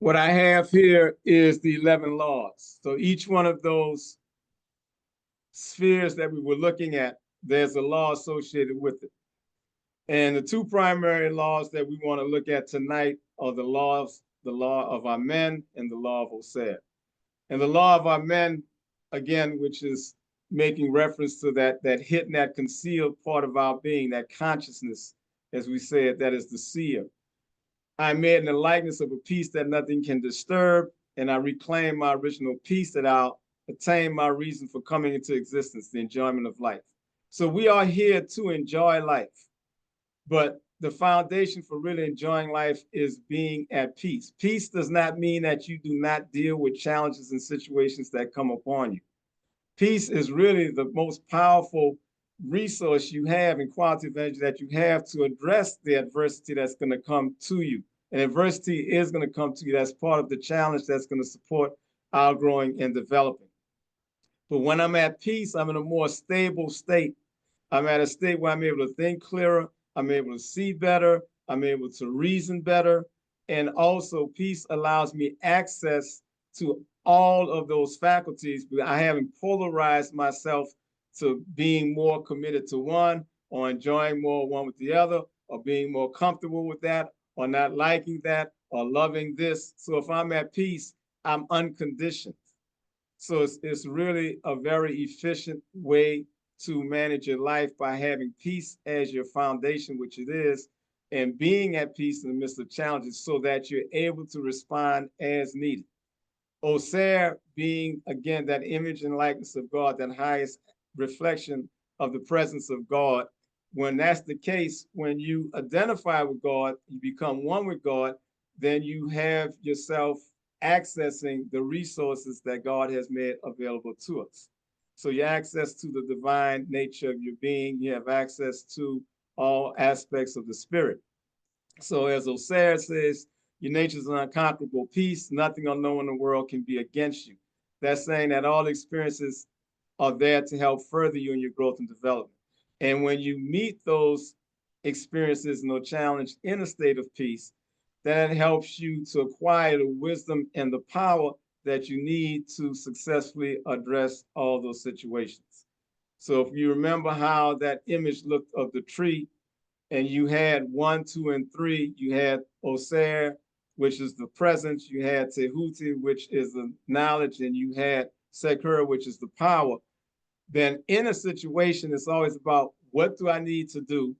What I have here is the 11 laws. So each one of those spheres that we were looking at, there's a law associated with it. And the two primary laws that we want to look at tonight are the law of our men and the law of Auset. And the law of our men, again, which is making reference to that hidden, that concealed part of our being, that consciousness, as we said, that is the seer. I am made in the likeness of a peace that nothing can disturb, and I reclaim my original peace that I'll attain my reason for coming into existence, the enjoyment of life. So we are here to enjoy life, but the foundation for really enjoying life is being at peace. Peace does not mean that you do not deal with challenges and situations that come upon you. Peace is really the most powerful resource you have and quality of energy that you have to address the adversity that's going to come to you. And adversity is going to come to you. That's part of the challenge that's going to support our growing and developing. But when I'm at peace, I'm in a more stable state. I'm at a state where I'm able to think clearer. I'm able to see better. I'm able to reason better. And also, peace allows me access to all of those faculties. I haven't polarized myself to being more committed to one, or enjoying more one with the other, or being more comfortable with that, or not liking that, or loving this. So if I'm at peace, I'm unconditioned. So it's really a very efficient way to manage your life, by having peace as your foundation, which it is, and being at peace in the midst of challenges so that you're able to respond as needed. Ausar being, again, that image and likeness of God, that highest reflection of the presence of God. When that's the case, when you identify with God, you become one with God, then you have yourself accessing the resources that God has made available to us. So you have access to the divine nature of your being. You have access to all aspects of the spirit. So as Ausar says, your nature is an unconquerable peace. Nothing or no one in the world can be against you. That's saying that all experiences are there to help further you in your growth and development. And when you meet those experiences and those challenges in a state of peace, that helps you to acquire the wisdom and the power that you need to successfully address all those situations. So if you remember how that image looked of the tree, and you had 1, 2, and 3, you had Ausar, which is the presence, you had Tehuti, which is the knowledge, and you had Sekura, which is the power. then in a situation, it's always about what do I need to do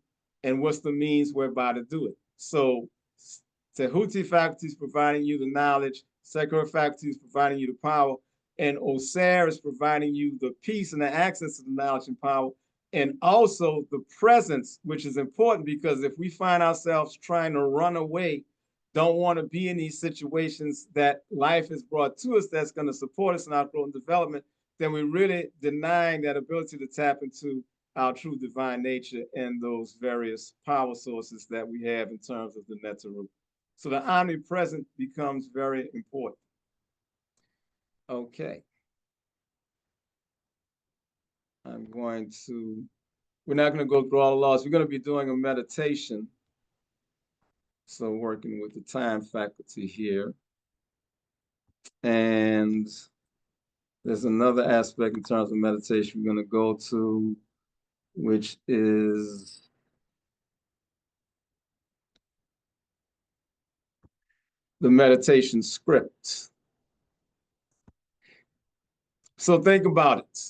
and what's the means whereby to do it. So Tehuti faculty is providing you the knowledge, Secular faculty is providing you the power, and Ausar is providing you the peace and the access to the knowledge and power, and also the presence, which is important because if we find ourselves trying to run away, don't want to be in these situations that life has brought to us that's going to support us in our growth and development, then we're really denying that ability to tap into our true divine nature and those various power sources that we have in terms of the Netaru. So the omnipresent becomes very important. Okay. We're not going to go through all the laws. We're going to be doing a meditation. So working with the time faculty here. And there's another aspect in terms of meditation we're going to go to, which is the meditation script. So think about it.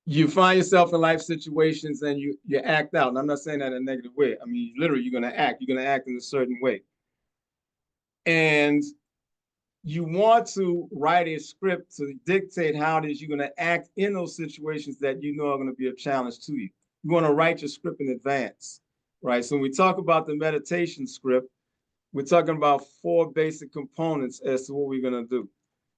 You find yourself in life situations and you act out. And I'm not saying that in a negative way. I mean, literally, you're going to act. You're going to act in a certain way. And you want to write a script to dictate how it is you're going to act in those situations that you know are going to be a challenge to you. You want to write your script in advance, right? So when we talk about the meditation script, we're talking about 4 basic components as to what we're going to do.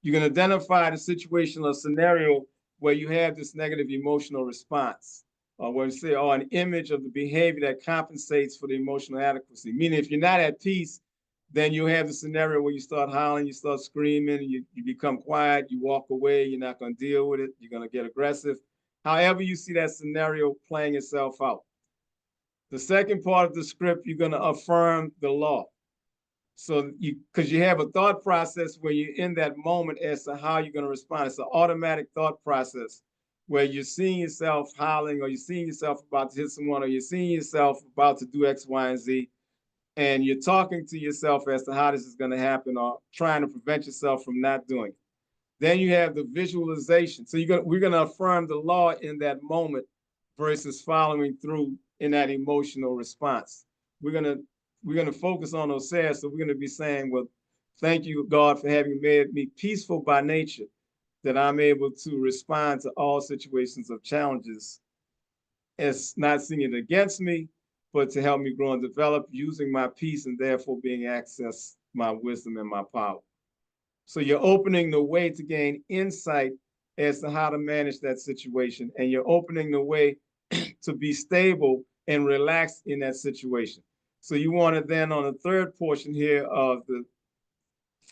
You can identify the situation or scenario where you have this negative emotional response, or where you say, oh, an image of the behavior that compensates for the emotional adequacy. Meaning, if you're not at peace, then you have the scenario where you start howling, you start screaming, you become quiet, you walk away, you're not going to deal with it, you're going to get aggressive. However you see that scenario playing itself out. The second part of the script, you're going to affirm the law. So because you have a thought process where you're in that moment as to how you're going to respond. It's an automatic thought process where you're seeing yourself howling, or you're seeing yourself about to hit someone, or you're seeing yourself about to do X, Y, and Z. And you're talking to yourself as to how this is going to happen, or trying to prevent yourself from not doing it. Then you have the visualization. So we're going to affirm the law in that moment versus following through in that emotional response. We're going to focus on those says. So we're going to be saying, well, thank you, God, for having made me peaceful by nature, that I'm able to respond to all situations of challenges as not seeing it against me, but to help me grow and develop using my peace and therefore being access my wisdom and my power. So you're opening the way to gain insight as to how to manage that situation. And you're opening the way to be stable and relaxed in that situation. So you want to then, on the third portion here of the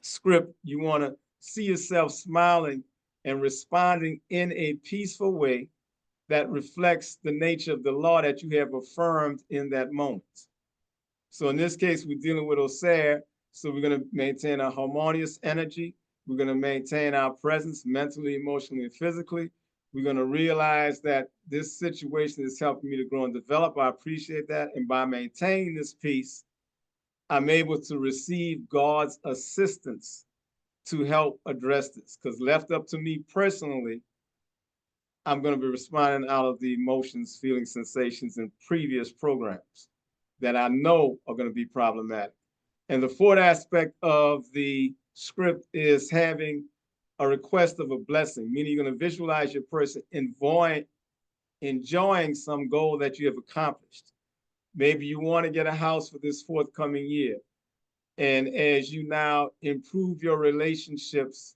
script, you want to see yourself smiling and responding in a peaceful way that reflects the nature of the law that you have affirmed in that moment. So in this case, we're dealing with Ausar. So we're going to maintain a harmonious energy. We're going to maintain our presence mentally, emotionally, and physically. We're going to realize that this situation is helping me to grow and develop. I appreciate that. And by maintaining this peace, I'm able to receive God's assistance to help address this. Because left up to me personally, I'm going to be responding out of the emotions, feelings, sensations in previous programs that I know are going to be problematic. And the fourth aspect of the script is having a request of a blessing, meaning you're going to visualize your person enjoying some goal that you have accomplished. Maybe you want to get a house for this forthcoming year. And as you now improve your relationships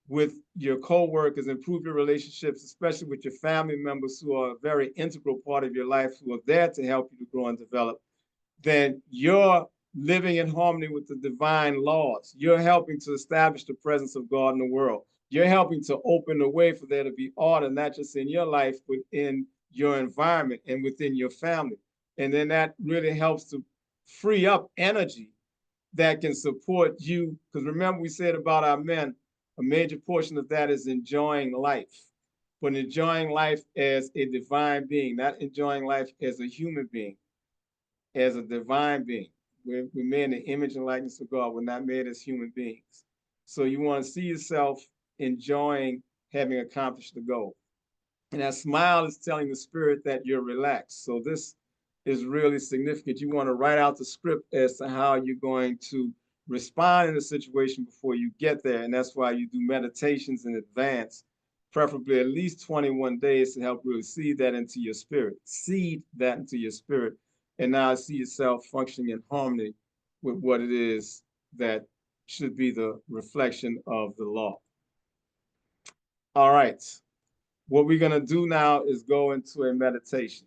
with your co-workers, improve your relationships, especially with your family members who are a very integral part of your life, who are there to help you to grow and develop, then you're living in harmony with the divine laws. You're helping to establish the presence of God in the world. You're helping to open the way for there to be order, not just in your life, but in your environment and within your family. And then that really helps to free up energy that can support you. Because remember, we said about our men, a major portion of that is enjoying life, but enjoying life as a divine being, not enjoying life as a human being, as a divine being. We're made in the image and likeness of God. We're not made as human beings. So you want to see yourself enjoying having accomplished the goal. And that smile is telling the spirit that you're relaxed. So this is really significant. You want to write out the script as to how you're going to respond in a situation before you get there. And that's why you do meditations in advance, preferably at least 21 days, to help really seed that into your spirit. Seed that into your spirit. And now see yourself functioning in harmony with what it is that should be the reflection of the law. All right. What we're going to do now is go into a meditation.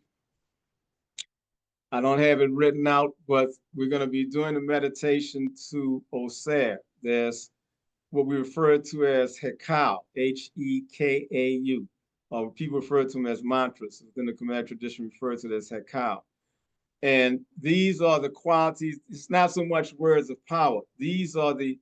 I don't have it written out, but we're going to be doing a meditation to Auser. There's what we refer to as Hekau, Hekau, or people refer to them as mantras. Within the Khmer tradition, refer to it as Hekau. And these are the qualities. It's not so much words of power. These are the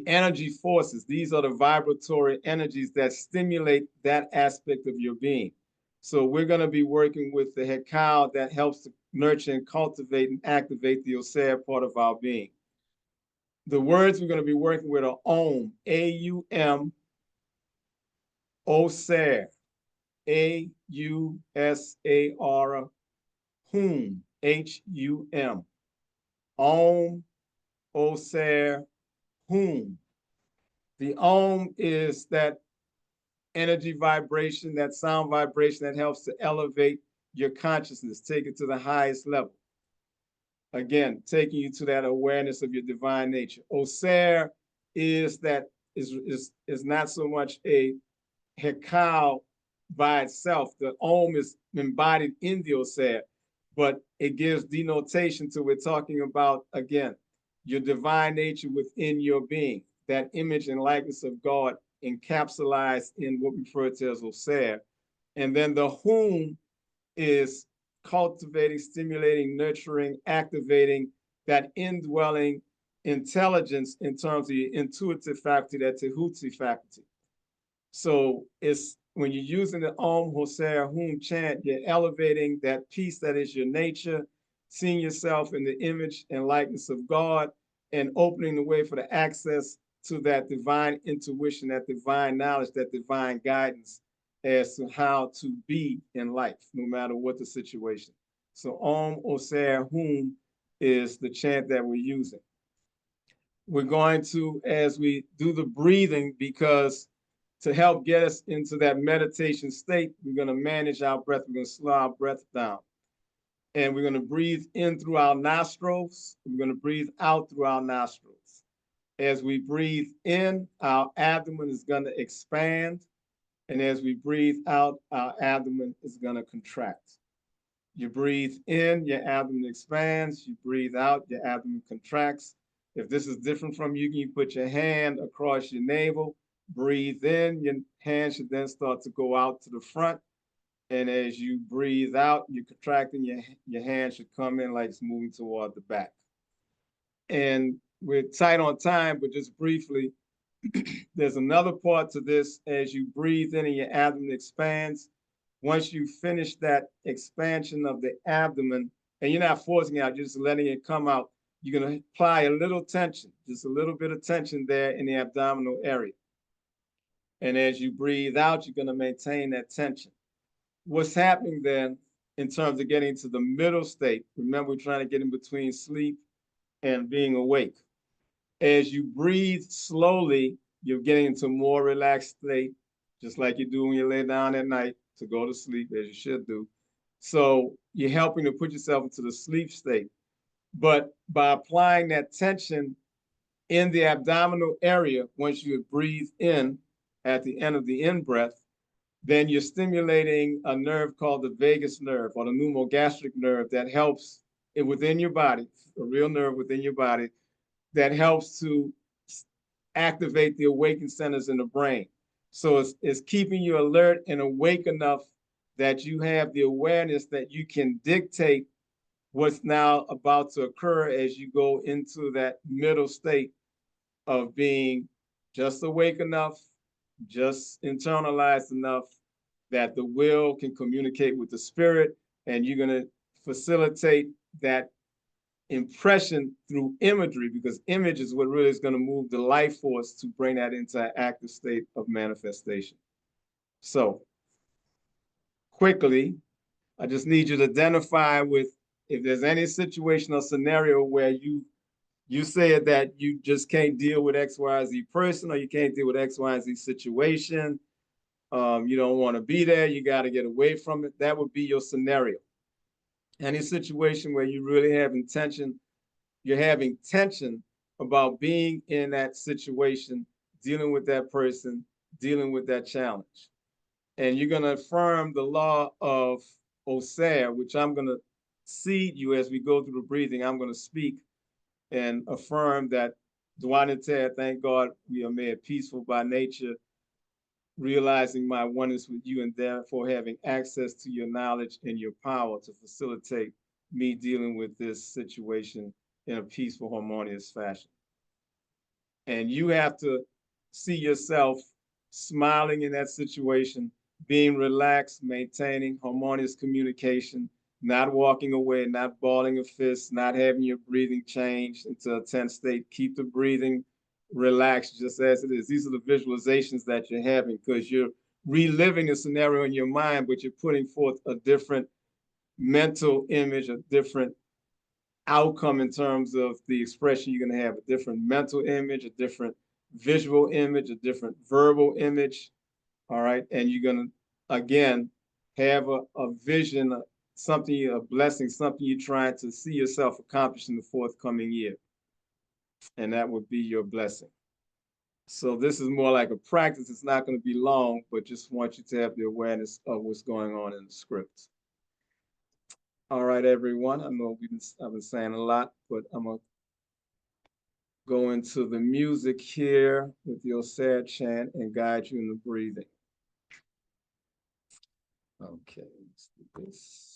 energy forces. These are the vibratory energies that stimulate that aspect of your being. So we're going to be working with the Hekau that helps to nurture and cultivate and activate the Auser part of our being. The words we're going to be working with are Om, A-U-M, Auser, A-U-S-A-R, Hum, H-U-M, Om, Auser, Hum. The Om is that energy vibration, that sound vibration that helps to elevate your consciousness, take it to the highest level. Again, taking you to that awareness of your divine nature. Auser is not so much a Hekau by itself. The Om is embodied in the Auser, but it gives denotation to we're talking about, again, your divine nature within your being, that image and likeness of God encapsulated in what we refer to as Auser. And then the Hum is cultivating, stimulating, nurturing, activating that indwelling intelligence in terms of the intuitive faculty, that Tehuti faculty. So it's when you're using the Om, Auser, Hum chant, you're elevating that peace that is your nature, seeing yourself in the image and likeness of God, and opening the way for the access to that divine intuition, that divine knowledge, that divine guidance as to how to be in life, no matter what the situation. So Om, Auser, Hum is the chant that we're using. We're going to, as we do the breathing, because to help get us into that meditation state, we're going to manage our breath. We're going to slow our breath down. And we're going to breathe in through our nostrils. We're going to breathe out through our nostrils. As we breathe in, our abdomen is going to expand. And as we breathe out, our abdomen is going to contract. You breathe in, your abdomen expands. You breathe out, your abdomen contracts. If this is different from you, you put your hand across your navel. Breathe in, your hand should then start to go out to the front. And as you breathe out, you're contracting, your hand should come in like it's moving toward the back. And we're tight on time, but just briefly, there's another part to this. As you breathe in and your abdomen expands, once you finish that expansion of the abdomen, and you're not forcing it out, you're just letting it come out, you're going to apply a little tension, just a little bit of tension there in the abdominal area. And as you breathe out, you're going to maintain that tension. What's happening then in terms of getting to the middle state? Remember, we're trying to get in between sleep and being awake. As you breathe slowly, you're getting into a more relaxed state, just like you do when you lay down at night to go to sleep, as you should do. So you're helping to put yourself into the sleep state. But by applying that tension in the abdominal area, once you breathe in at the end of the in-breath, then you're stimulating a nerve called the vagus nerve or the pneumogastric nerve that helps it within your body, a real nerve within your body, that helps to activate the awakened centers in the brain. So it's keeping you alert and awake enough that you have the awareness that you can dictate what's now about to occur as you go into that middle state of being just awake enough, just internalized enough that the will can communicate with the spirit, and you're going to facilitate that impression through imagery, because image is what really is going to move the life force to bring that into an active state of manifestation. So quickly, I just need you to identify with if there's any situation or scenario where you said that you just can't deal with X, Y, Z person, or you can't deal with X, Y, Z situation. You don't want to be there. You got to get away from it. That would be your scenario. Any situation where you really have intention, you're having tension about being in that situation, dealing with that person, dealing with that challenge. And you're going to affirm the law of Auser, which I'm going to seed you as we go through the breathing. I'm going to speak and affirm that Duanite, thank God we are made peaceful by nature, realizing my oneness with you and therefore having access to your knowledge and your power to facilitate me dealing with this situation in a peaceful, harmonious fashion. And you have to see yourself smiling in that situation, being relaxed, maintaining harmonious communication, not walking away, not balling a fist, not having your breathing change into a tense state. Keep the breathing relaxed just as it is. These are the visualizations that you're having because you're reliving a scenario in your mind, but you're putting forth a different mental image, a different outcome in terms of the expression you're going to have, a different mental image, a different visual image, a different verbal image. All right. And you're going to, again, have a vision, something, a blessing, something you're trying to see yourself accomplish in the forthcoming year. And that would be your blessing. So this is more like a practice. It's not going to be long, but just want you to have the awareness of what's going on in the script. All right, everyone. I know I've been saying a lot, but I'm going to go into the music here with your sad chant and guide you in the breathing. Okay, let's do this.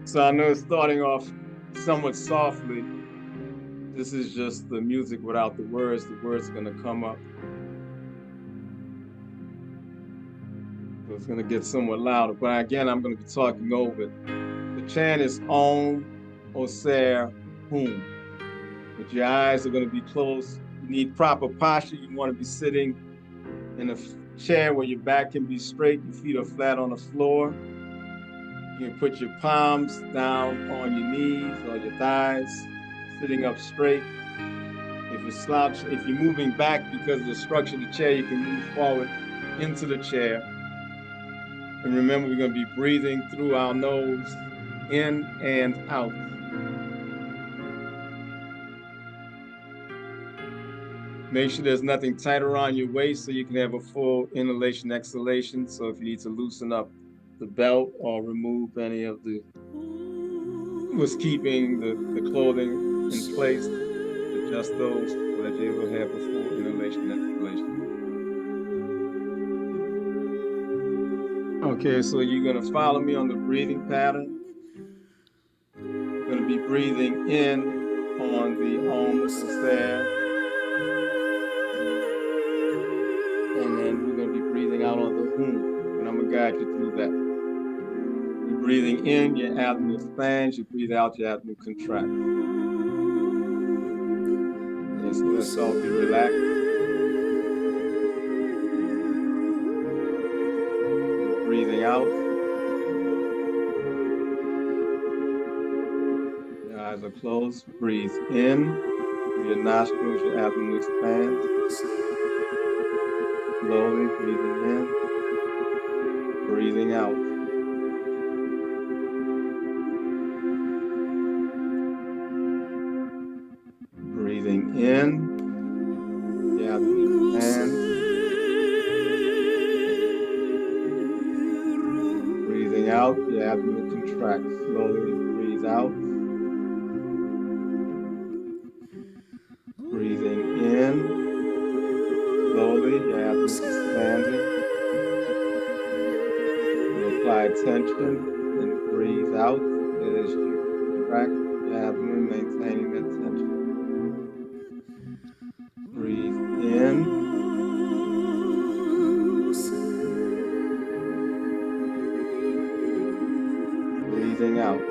So I know it's starting off somewhat softly. This is just the music without the words. The words are going to come up. So it's going to get somewhat louder. But again, I'm going to be talking over it. The chant is Om, Auser, Hum. But your eyes are going to be closed. You need proper posture. You want to be sitting in a chair where your back can be straight. Your feet are flat on the floor. You can put your palms down on your knees or your thighs, sitting up straight. If you're slouching, if you're moving back because of the structure of the chair, you can move forward into the chair. And remember, we're going to be breathing through our nose, in and out. Make sure there's nothing tight around your waist so you can have a full inhalation, exhalation. So if you need to loosen up the belt or remove any of the what's keeping the clothing in place, adjust those so that you will have a full inhalation, exhalation. Okay, so you're going to follow me on the breathing pattern. You're going to be breathing in on the Om Auser. And then we're going to be breathing out on the Hum. And I'm going to guide you through that. You're breathing in, your abdomen expands. You breathe out, your abdomen contracts. Okay, so let's all be relaxed. You're breathing out. Your eyes are closed. Breathe in through your nostrils, your abdomen expands. Slowly breathing in, breathing out. Breathing in, your abdomen expands. Breathing out, your abdomen contracts. Slowly breathe out. Breathing in. expanding. You'll apply tension and breathe out as you contract your abdomen, maintaining that tension. Breathe in. Breathing out.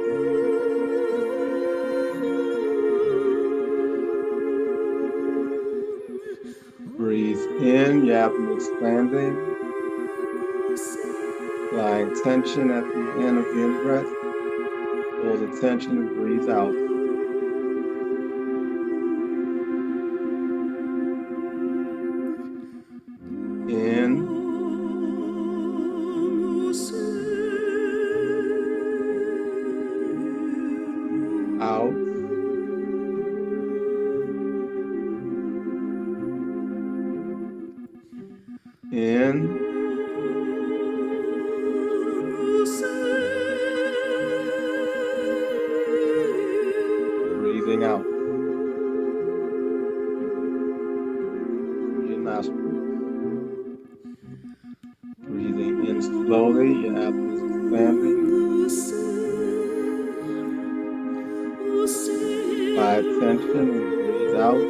Breathe in, your abdomen expanding. Applying tension at the end of the in-breath. Hold the tension and breathe out. In. Out. In. Breathing out. Through your nostrils. Breathing in slowly, your abdomen is expanding. Apply tension and breathe out.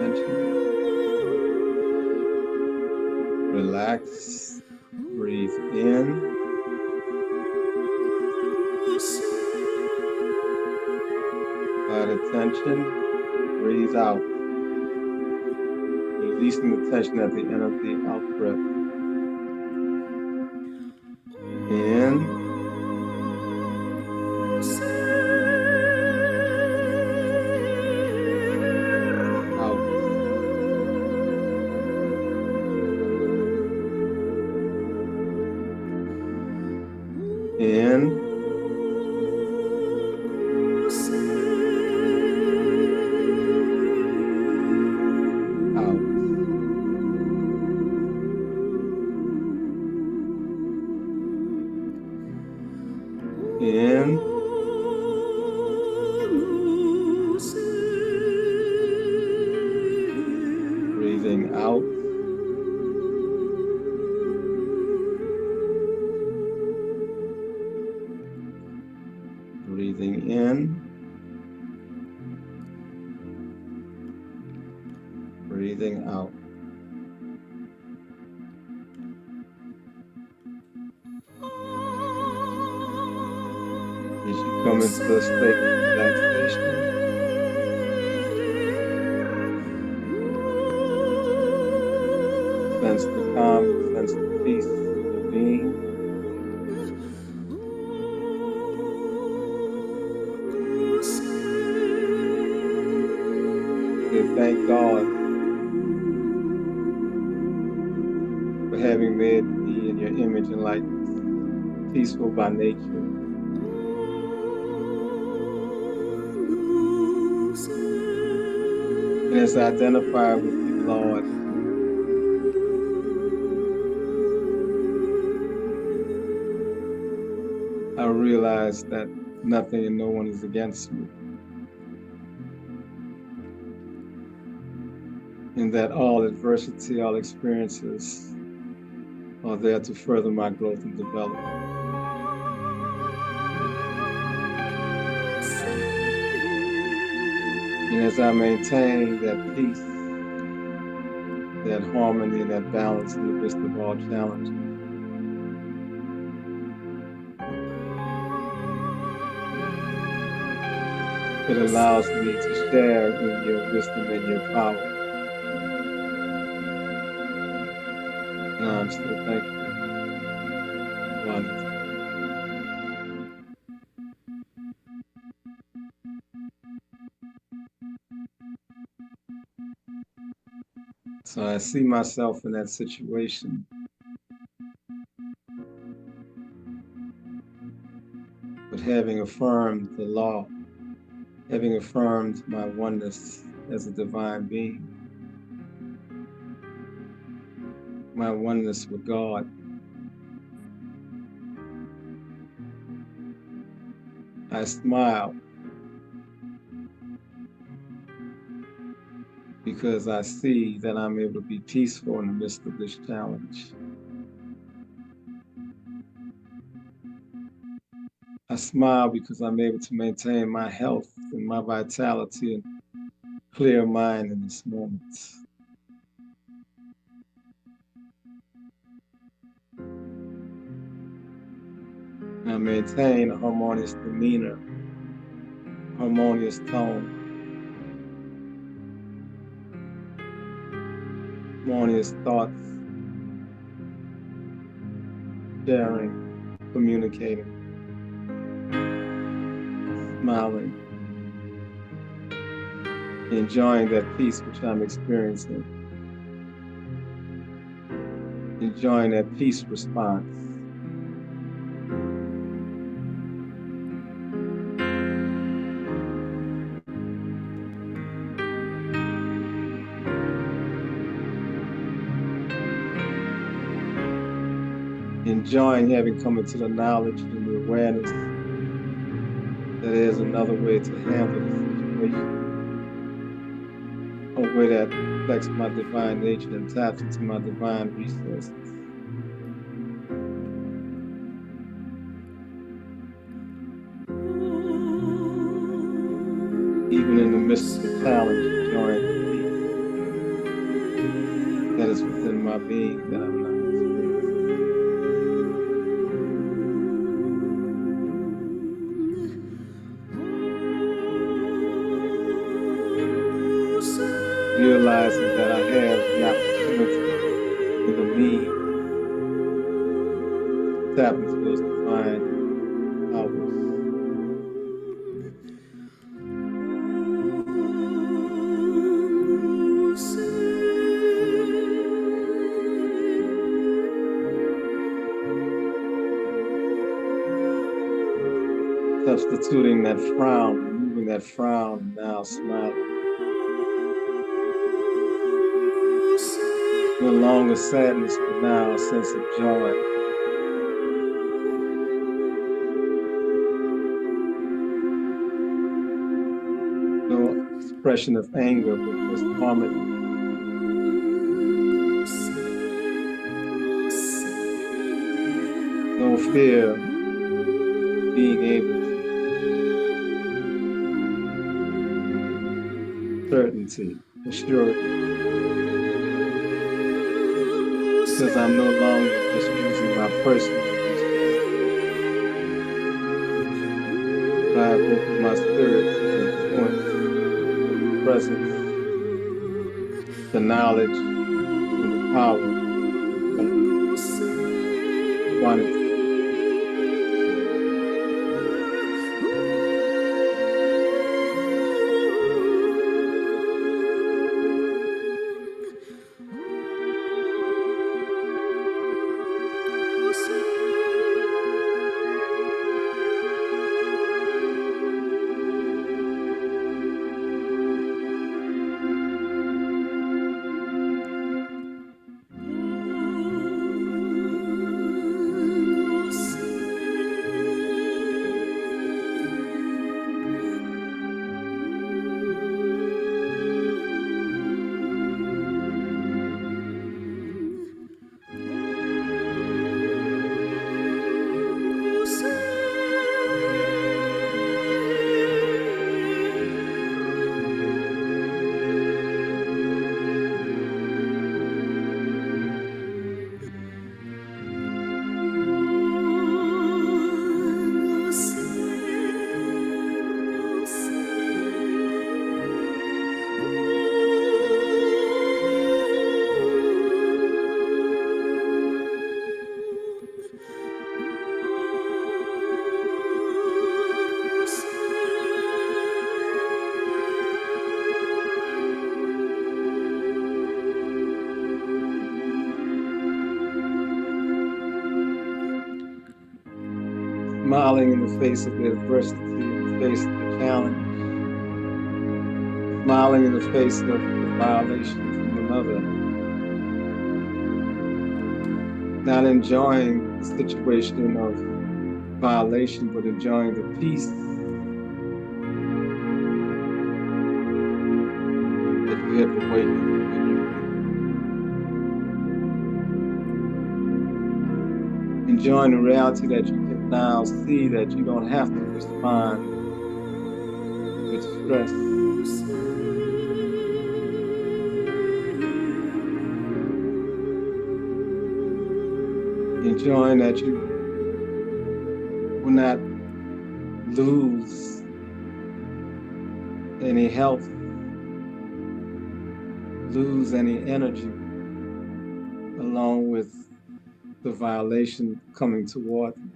Tension. Relax. Breathe in. Apply the tension. Breathe out. Releasing the tension at the end of the out breath. In. Out. In. Out. In. Breathing out. Breathing in. Breathing out. As you come into a state of relaxation, sense the calm, sense the peace in your being. Say thank God for having made me in your image and likeness, peaceful by nature. And as I identify with you, Lord, I realize that nothing and no one is against me. And that all adversity, all experiences are there to further my growth and development. And as I maintain that peace, that harmony, and that balance in the midst of all challenges, it allows me to share in your wisdom and your power. And I'm so thankful. Wonderful. So I see myself in that situation. But having affirmed the law, having affirmed my oneness as a divine being, my oneness with God, I smile because I see that I'm able to be peaceful in the midst of this challenge. I smile because I'm able to maintain my health and my vitality and clear mind in this moment. I maintain a harmonious demeanor, harmonious tone, harmonious thoughts, sharing, communicating, smiling, enjoying that peace which I'm experiencing, enjoying that peace response. Enjoying having come into the knowledge and the awareness that there's another way to handle the situation, a way that reflects my divine nature and taps into my divine resources. Even in the midst of the challenge, enjoying the peace that is within my being that I'm not experiencing. Realizing that I have the opportunity and the means to tap into those divine powers. Substituting that frown, removing that frown, and now smiling. No longer sadness, but now a sense of joy. No expression of anger, but just harmony. No fear, being able to. Certainty, assurity. Because I'm no longer just using my personal resources, but I have opened my spirit to the influence, the presence, the knowledge, and the power of quantity. Smiling in the face of the adversity, in the face of the challenge, smiling in the face of the violation from another, not enjoying the situation of violation, but enjoying the peace that you have awakened within you. Enjoying the reality that you can now see that you don't have to respond with stress. Enjoying that you will not lose any health, lose any energy, along with the violation coming toward you.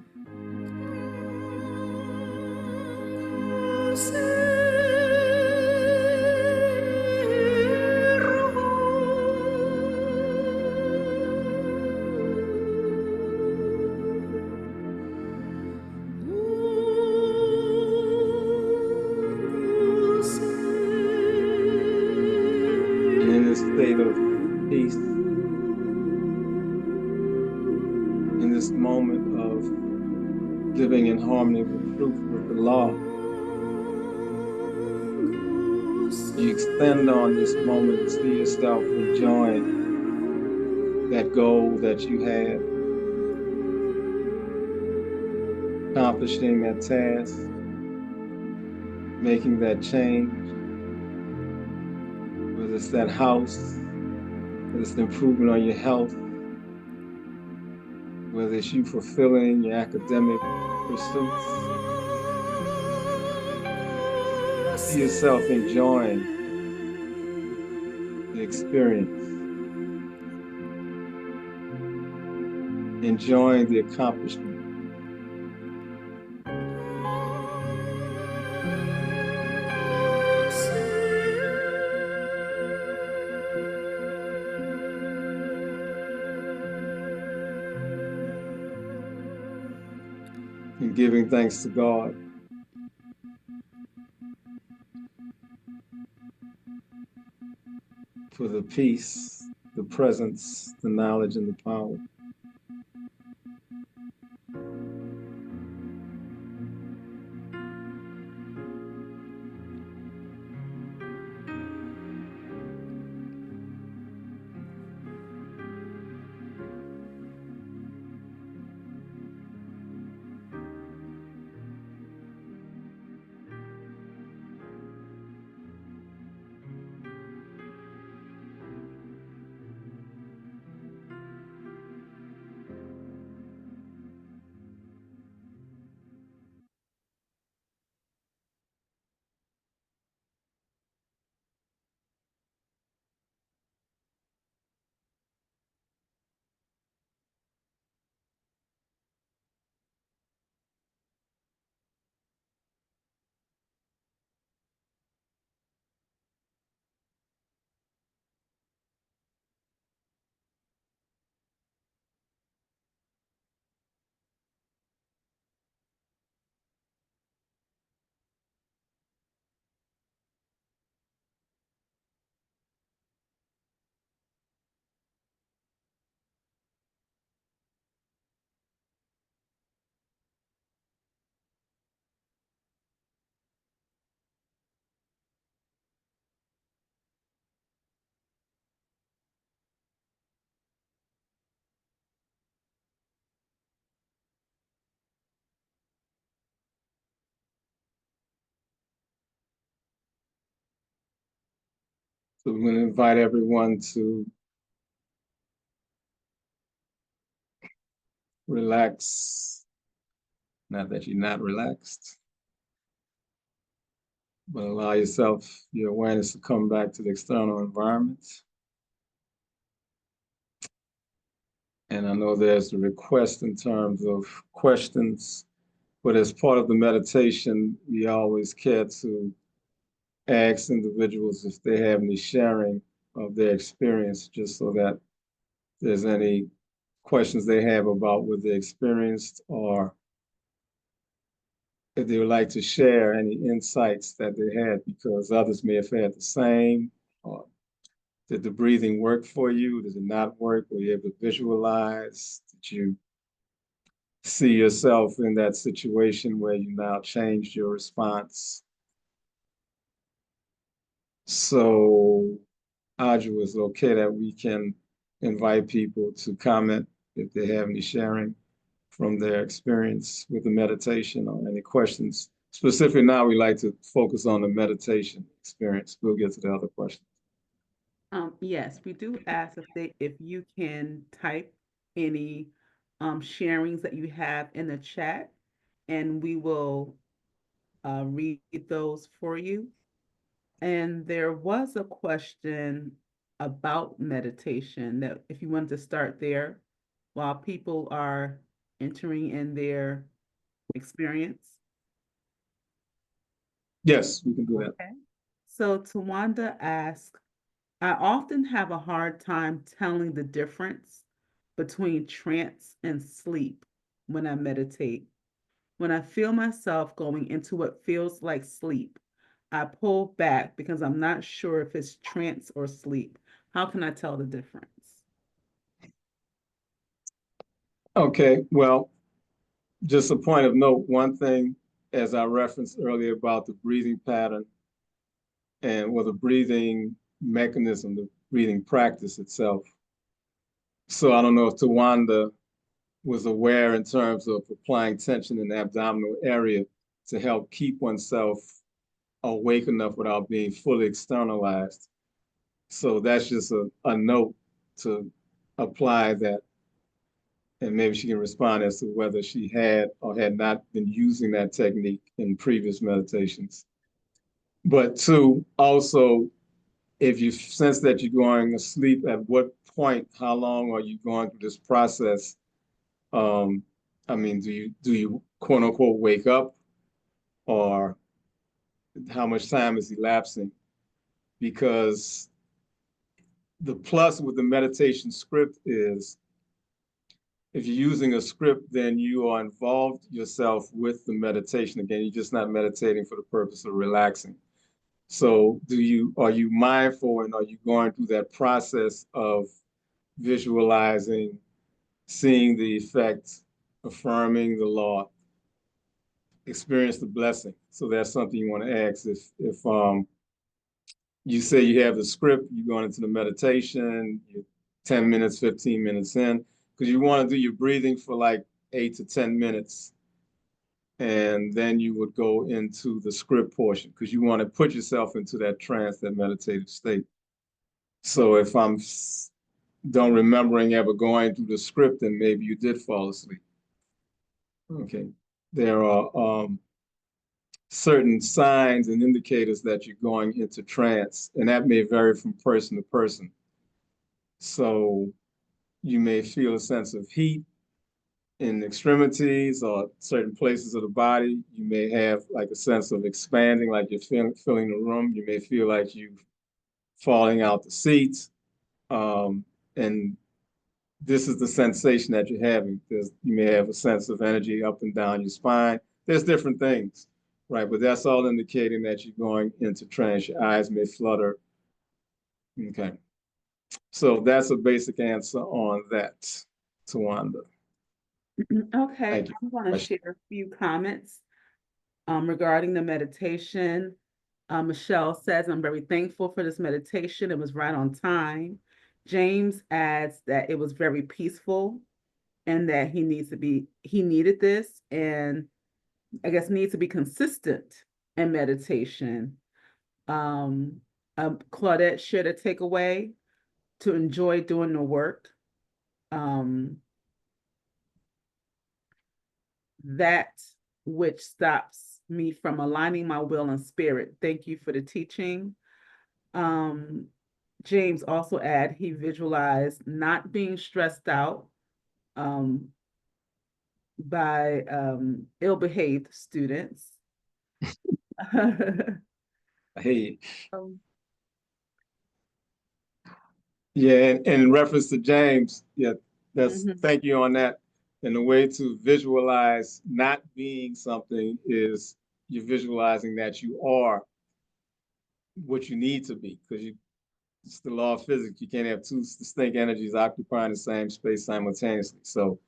And in this state of peace, in this moment of living in harmony with truth, with the law, you extend on this moment and see yourself enjoying that goal that you had, accomplishing that task, making that change, whether it's that house, whether it's the improvement on your health, whether it's you fulfilling your academic pursuits. See yourself enjoying the experience, enjoying the accomplishment. And giving thanks to God for the peace, the presence, the knowledge, and the power. So we're going to invite everyone to relax. Not that you're not relaxed, but allow yourself, your awareness to come back to the external environment. And I know there's a request in terms of questions, but as part of the meditation, we always care to ask individuals if they have any sharing of their experience, just so that there's any questions they have about what they experienced, or if they would like to share any insights that they had, because others may have had the same. Or did the breathing work for you? Did it not work? Were you able to visualize? Did you see yourself in that situation where you now changed your response? So Audra, is it okay that we can invite people to comment if they have any sharing from their experience with the meditation or any questions? Specifically now, we like to focus on the meditation experience. We'll get to the other questions. Yes, we do ask if you can type any sharings that you have in the chat, and we will read those for you. And there was a question about meditation that if you wanted to start there while people are entering in their experience. Yes, we can do that. Okay. So Tawanda asked, I often have a hard time telling the difference between trance and sleep when I meditate. When I feel myself going into what feels like sleep, I pull back because I'm not sure if it's trance or sleep. How can I tell the difference? Okay, well, just a point of note, one thing, as I referenced earlier about the breathing pattern and with the breathing mechanism, the breathing practice itself. So I don't know if Tawanda was aware in terms of applying tension in the abdominal area to help keep oneself awake enough without being fully externalized. So that's just a note to apply that. And maybe she can respond as to whether she had or had not been using that technique in previous meditations. But two, also, if you sense that you're going to sleep, at what point, how long are you going through this process? Um, I mean, do you quote unquote wake up, or how much time is elapsing? Because the plus with the meditation script is if you're using a script, then you are involved yourself with the meditation. Again, you're just not meditating for the purpose of relaxing. So are you mindful and are you going through that process of visualizing, seeing the effect, affirming the law, experience the blessing? So that's something you want to ask. If you say you have the script, you're going into the meditation, you're 10 minutes, 15 minutes in, because you want to do your breathing for like 8 to 10 minutes. And then you would go into the script portion because you want to put yourself into that trance, that meditative state. So if I'm don't remembering ever going through the script, then maybe you did fall asleep. Okay. There are certain signs and indicators that you're going into trance, and that may vary from person to person. So you may feel a sense of heat in extremities or certain places of the body. You may have like a sense of expanding, like you're filling the room. You may feel like you're falling out the seats. And this is the sensation that you're having. You may have a sense of energy up and down your spine. There's different things, right? But that's all indicating that you're going into trance. Your eyes may flutter. Okay. So that's a basic answer on that, Tawanda. Okay, Thank you. I'm going to share a few comments regarding the meditation. Michelle says, I'm very thankful for this meditation. It was right on time. James adds that it was very peaceful and that he needed this and I guess needs to be consistent in meditation. Um, Claudette shared a takeaway to enjoy doing the work. Um, that which stops me from aligning my will and spirit. Thank you for the teaching. Um, James also add he visualized not being stressed out um, by ill-behaved students. Hey, Um, yeah, and in reference to James, yeah, that's mhm. thank you on that. And the way to visualize not being something is you're visualizing that you are what you need to be, because it's the law of physics. You can't have two distinct energies occupying the same space simultaneously. So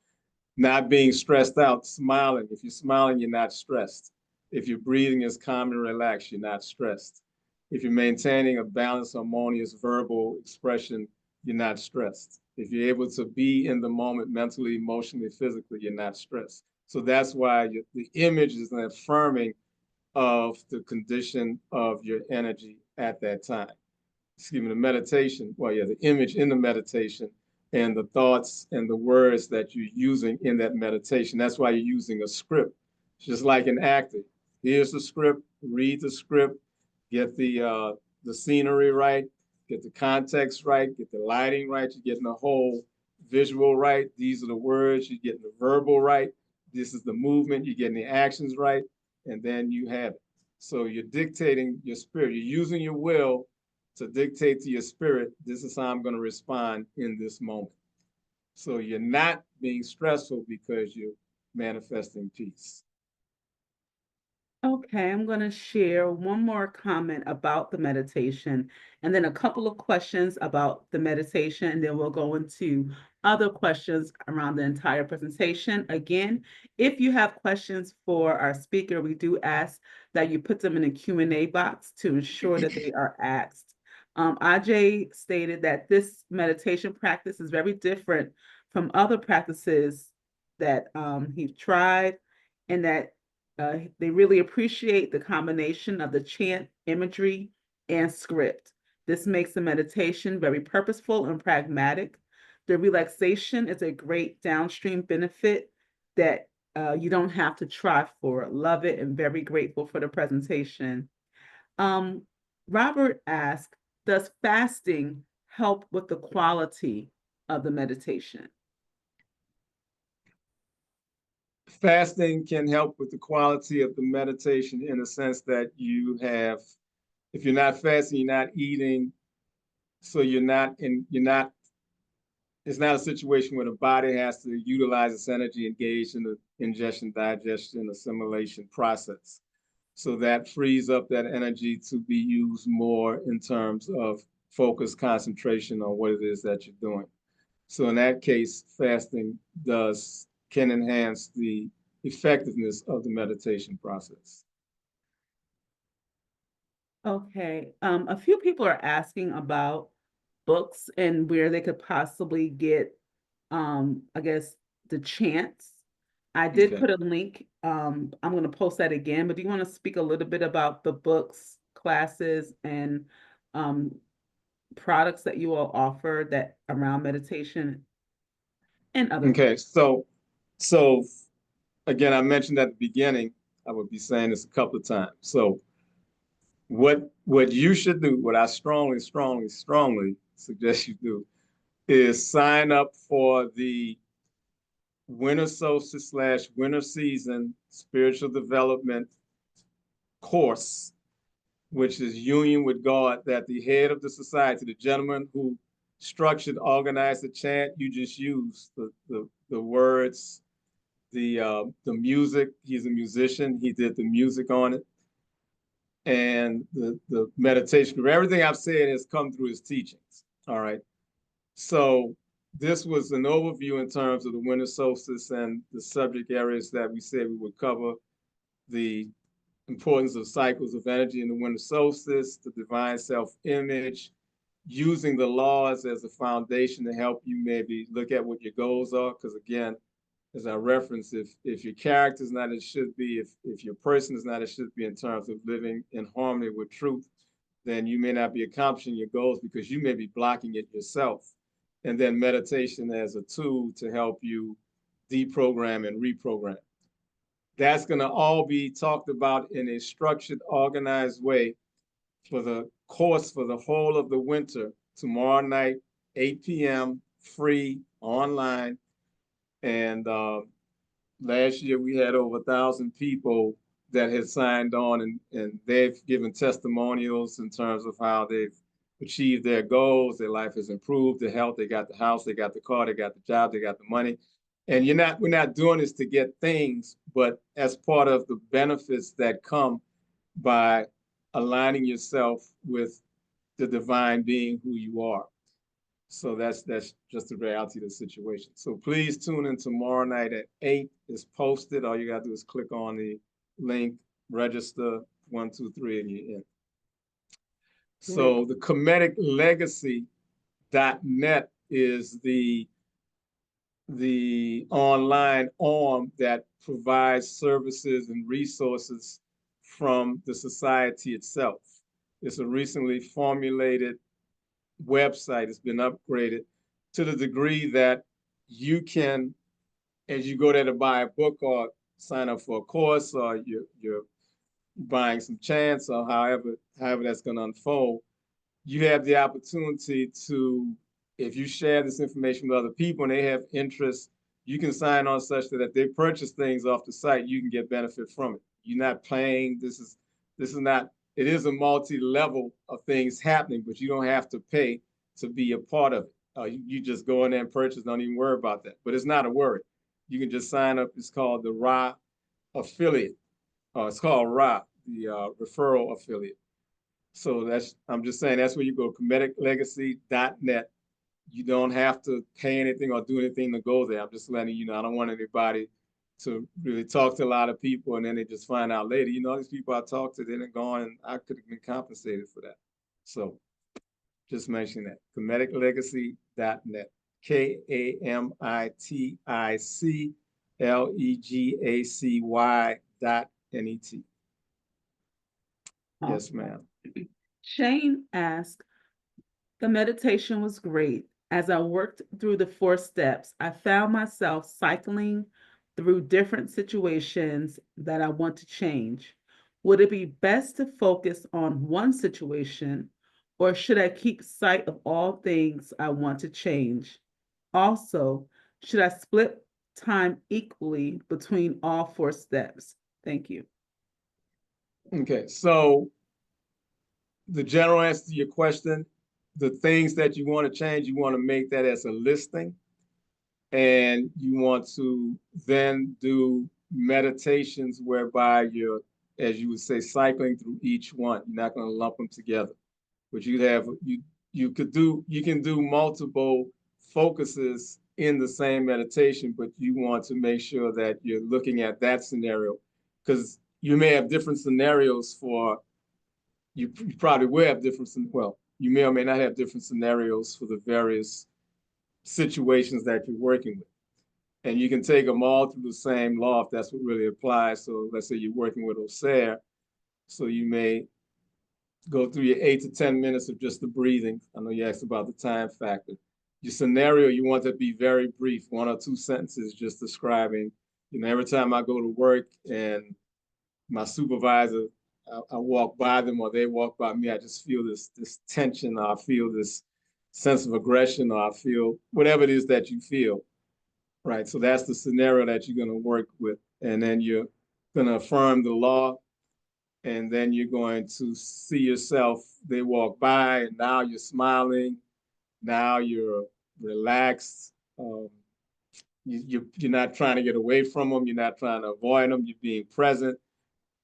not being stressed out, smiling. If you're smiling, you're not stressed. If your breathing is calm and relaxed, you're not stressed. If you're maintaining a balanced, harmonious verbal expression, you're not stressed. If you're able to be in the moment mentally, emotionally, physically, you're not stressed. So that's why the image is an affirming of the condition of your energy at that time. Excuse me, the meditation, well, yeah, the image in the meditation and the thoughts and the words that you're using in that meditation. That's why you're using a script. It's just like an actor. Here's the script, read the script, get the scenery right, get the context right, get the lighting right, you're getting the whole visual right. These are the words, you're getting the verbal right. This is the movement, you're getting the actions right, and then you have it. So you're dictating your spirit. You're using your will to dictate to your spirit, this is how I'm going to respond in this moment. So you're not being stressful because you're manifesting peace. Okay, I'm going to share one more comment about the meditation and then a couple of questions about the meditation, and then we'll go into other questions around the entire presentation. Again, if you have questions for our speaker, we do ask that you put them in a Q&A box to ensure that they are asked. Ajay stated that this meditation practice is very different from other practices that he tried, and that they really appreciate the combination of the chant, imagery, and script. This makes the meditation very purposeful and pragmatic. The relaxation is a great downstream benefit that you don't have to try for. Love it and very grateful for the presentation. Um, Robert asked, does fasting help with the quality of the meditation? Fasting can help with the quality of the meditation in the sense that if you're not fasting, you're not eating, so it's not a situation where the body has to utilize its energy engaged in the ingestion, digestion, assimilation process. So that frees up that energy to be used more in terms of focus, concentration on what it is that you're doing. So in that case, fasting can enhance the effectiveness of the meditation process. Okay. A few people are asking about books and where they could possibly get, I guess, the chants. I did Okay. put a link. I'm going to post that again, but do you want to speak a little bit about the books, classes, and um, products that you all offer that around meditation and other things? Okay. So again, I mentioned at the beginning, I would be saying this a couple of times. So what you should do, what I strongly, strongly, strongly suggest you do, is sign up for the Winter Solstice / Winter Season Spiritual Development course, which is Union with God, that the head of the society, the gentleman who structured, organized the chant, you just used the words, the music. He's a musician. He did the music on it, and the meditation. Everything I've said has come through his teachings. All right. So this was an overview in terms of the winter solstice and the subject areas that we said we would cover: the importance of cycles of energy in the winter solstice, the divine self-image, using the laws as a foundation to help you maybe look at what your goals are. Because again, as I referenced, if your character is not as it should be, if your person is not as it should be in terms of living in harmony with truth, then you may not be accomplishing your goals because you may be blocking it yourself. And then meditation as a tool to help you deprogram and reprogram. That's going to all be talked about in a structured, organized way for the course for the whole of the winter, tomorrow night, 8 p.m., free, online. And last year we had over 1,000 people that had signed on, and they've given testimonials in terms of how they've achieved their goals, their life has improved, their health, they got the house, they got the car, they got the job, they got the money. And we're not doing this to get things, but as part of the benefits that come by aligning yourself with the divine being who you are. So that's just the reality of the situation. So please tune in tomorrow night at 8. It's posted. All you got to do is click on the link, register, 1, 2, 3, and you're in. So the Comedic Legacy.net is the online arm that provides services and resources from the society itself. It's a recently formulated website. It's been upgraded to the degree that you can, as you go there to buy a book or sign up for a course, or you're buying some chants, or however that's going to unfold, you have the opportunity to, if you share this information with other people and they have interest, you can sign on such that if they purchase things off the site, you can get benefit from it. You're not paying. This is not, it is a multi-level of things happening, but you don't have to pay to be a part of it. You just go in there and purchase, don't even worry about that. But it's not a worry. You can just sign up. It's called the RA affiliate. It's called RA, the referral affiliate. So I'm just saying, that's where you go, comediclegacy.net. You don't have to pay anything or do anything to go there. I'm just letting you know, I don't want anybody to really talk to a lot of people and then they just find out later, these people I talked to, they didn't go on and I could have been compensated for that. So just mention that, comediclegacy.net, KAMITICLEGACY.net. Yes, ma'am. Shane asked, the meditation was great. As I worked through the 4 steps, I found myself cycling through different situations that I want to change. Would it be best to focus on one situation, or should I keep sight of all things I want to change? Also, should I split time equally between all 4 steps? Thank you. Okay, so the general answer to your question, the things that you want to change, you want to make that as a listing, and you want to then do meditations whereby you're, as you would say, cycling through each one. You're not going to lump them together, but you can do multiple focuses in the same meditation, but you want to make sure that you're looking at that scenario, because you may have different scenarios for, you probably will have different, well, you may or may not have different scenarios for the various situations that you're working with. And you can take them all through the same law if that's what really applies. So let's say you're working with Auser, so you may go through your 8 to 10 minutes of just the breathing. I know you asked about the time factor. Your scenario, you want to be very brief, 1 or 2 sentences just describing, every time I go to work and my supervisor, I walk by them or they walk by me, I just feel this tension, or I feel this sense of aggression, or I feel whatever it is that you feel, right? So that's the scenario that you're going to work with. And then you're going to affirm the law, and then you're going to see yourself, they walk by and now you're smiling, now you're relaxed. You're not trying to get away from them, you're not trying to avoid them, you're being present.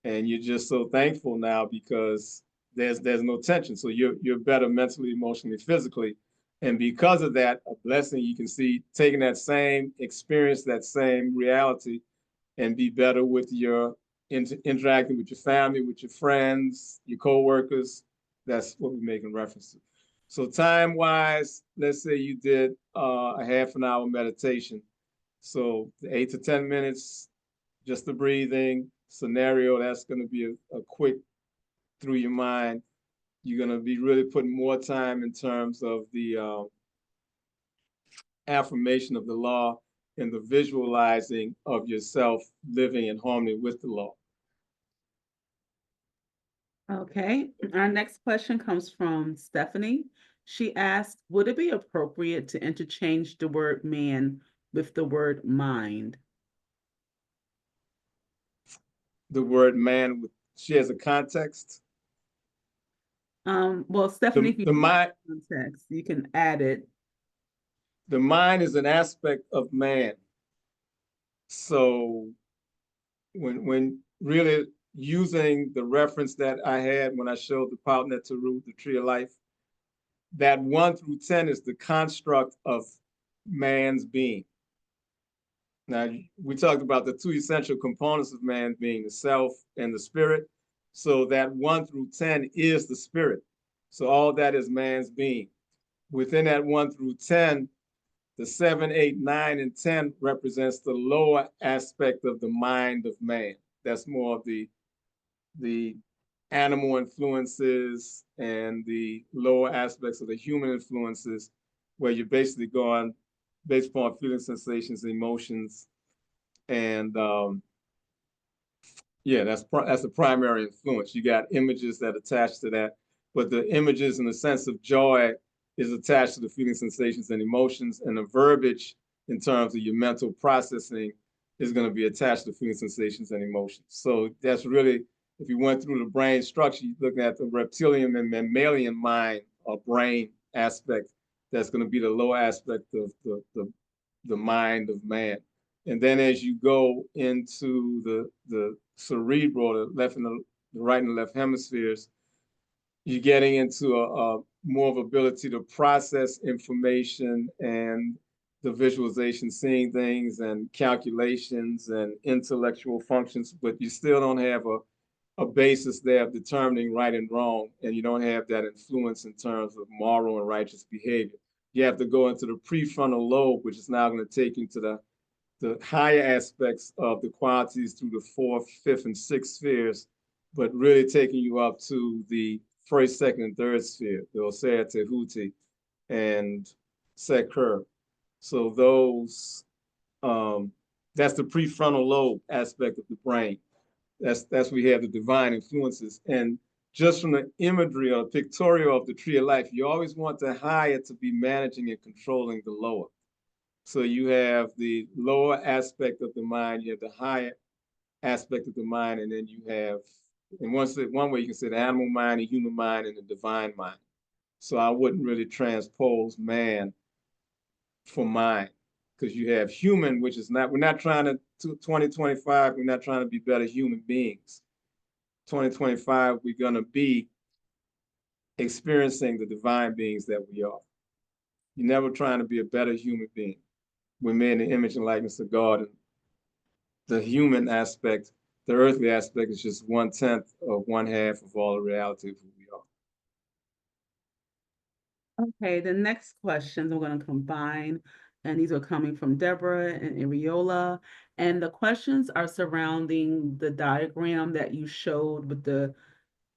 And you're just so thankful now because there's no tension. So you're better mentally, emotionally, physically. And because of that, a blessing, you can see taking that same experience, that same reality, and be better with your interacting with your family, with your friends, your coworkers. That's what we're making reference to. So time-wise, let's say you did a half an hour meditation. So the 8 to 10 minutes, just the breathing scenario, that's going to be a quick through your mind. You're going to be really putting more time in terms of the affirmation of the law and the visualizing of yourself living in harmony with the law. Okay, our next question comes from Stephanie. She asked, would it be appropriate to interchange the word man with the word mind? The word man, she has a context. Well, Stephanie, if you The mind, context, you can add it. the mind is an aspect of man. So when really using the reference that I had when I showed the Pautnet Teru, the tree of life, that 1 through 10 is the construct of man's being. Now, we talked about the 2 essential components of man being the self and the spirit. So that 1 through 10 is the spirit. So all that is man's being. Within that 1 through 10, the 7, 8, 9, and 10 represents the lower aspect of the mind of man. That's more of the animal influences and the lower aspects of the human influences, where you're basically going based upon feelings, sensations, emotions, and yeah, that's the primary influence. You got images that attach to that, but the images and the sense of joy is attached to the feelings, sensations, and emotions, and the verbiage in terms of your mental processing is going to be attached to feelings, sensations, and emotions. So that's really, if you went through the brain structure, you're looking at the reptilian and mammalian mind or brain aspect. That's going to be the lower aspect of the mind of man. And then as you go into the cerebral, the left and the right and the left hemispheres, you're getting into a more of ability to process information and the visualization, seeing things and calculations and intellectual functions, but you still don't have a basis there of determining right and wrong, and you don't have that influence in terms of moral and righteous behavior. You have to go into the prefrontal lobe, which is now going to take you to the higher aspects of the qualities through the fourth, fifth, and sixth spheres, but really taking you up to the first, second, and third sphere, the Auser, Tehuti, and Sekur. So those, that's the prefrontal lobe aspect of the brain. That's where we have the divine influences. And just from the imagery or pictorial of the tree of life, you always want the higher to be managing and controlling the lower. So you have the lower aspect of the mind, you have the higher aspect of the mind, and then you have, and one way you can say the animal mind, the human mind, and the divine mind. So I wouldn't really transpose man for mind, because you have human, which is not, we're not trying to 2025, we're not trying to be better human beings. 2025, we're going to be experiencing the divine beings that we are. You're never trying to be a better human being. We're made in the image and likeness of God. And the human aspect, the earthly aspect, is just 1/10 of 1/2 of all the reality of who we are. Okay, the next questions I'm going to combine, and these are coming from Deborah and Iriola. And the questions are surrounding the diagram that you showed with the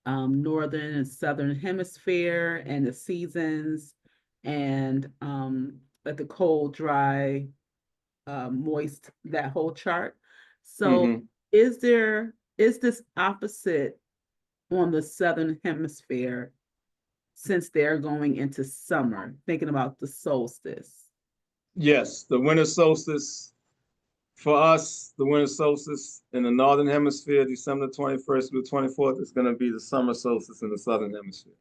northern and southern hemisphere and the seasons, and like the cold, dry, moist, that whole chart. So Mm-hmm. is this opposite on the southern hemisphere since they're going into summer, thinking about the solstice? Yes, the winter solstice for us, the winter solstice in the northern hemisphere, December 21st through the 24th, is going to be the summer solstice in the southern hemisphere.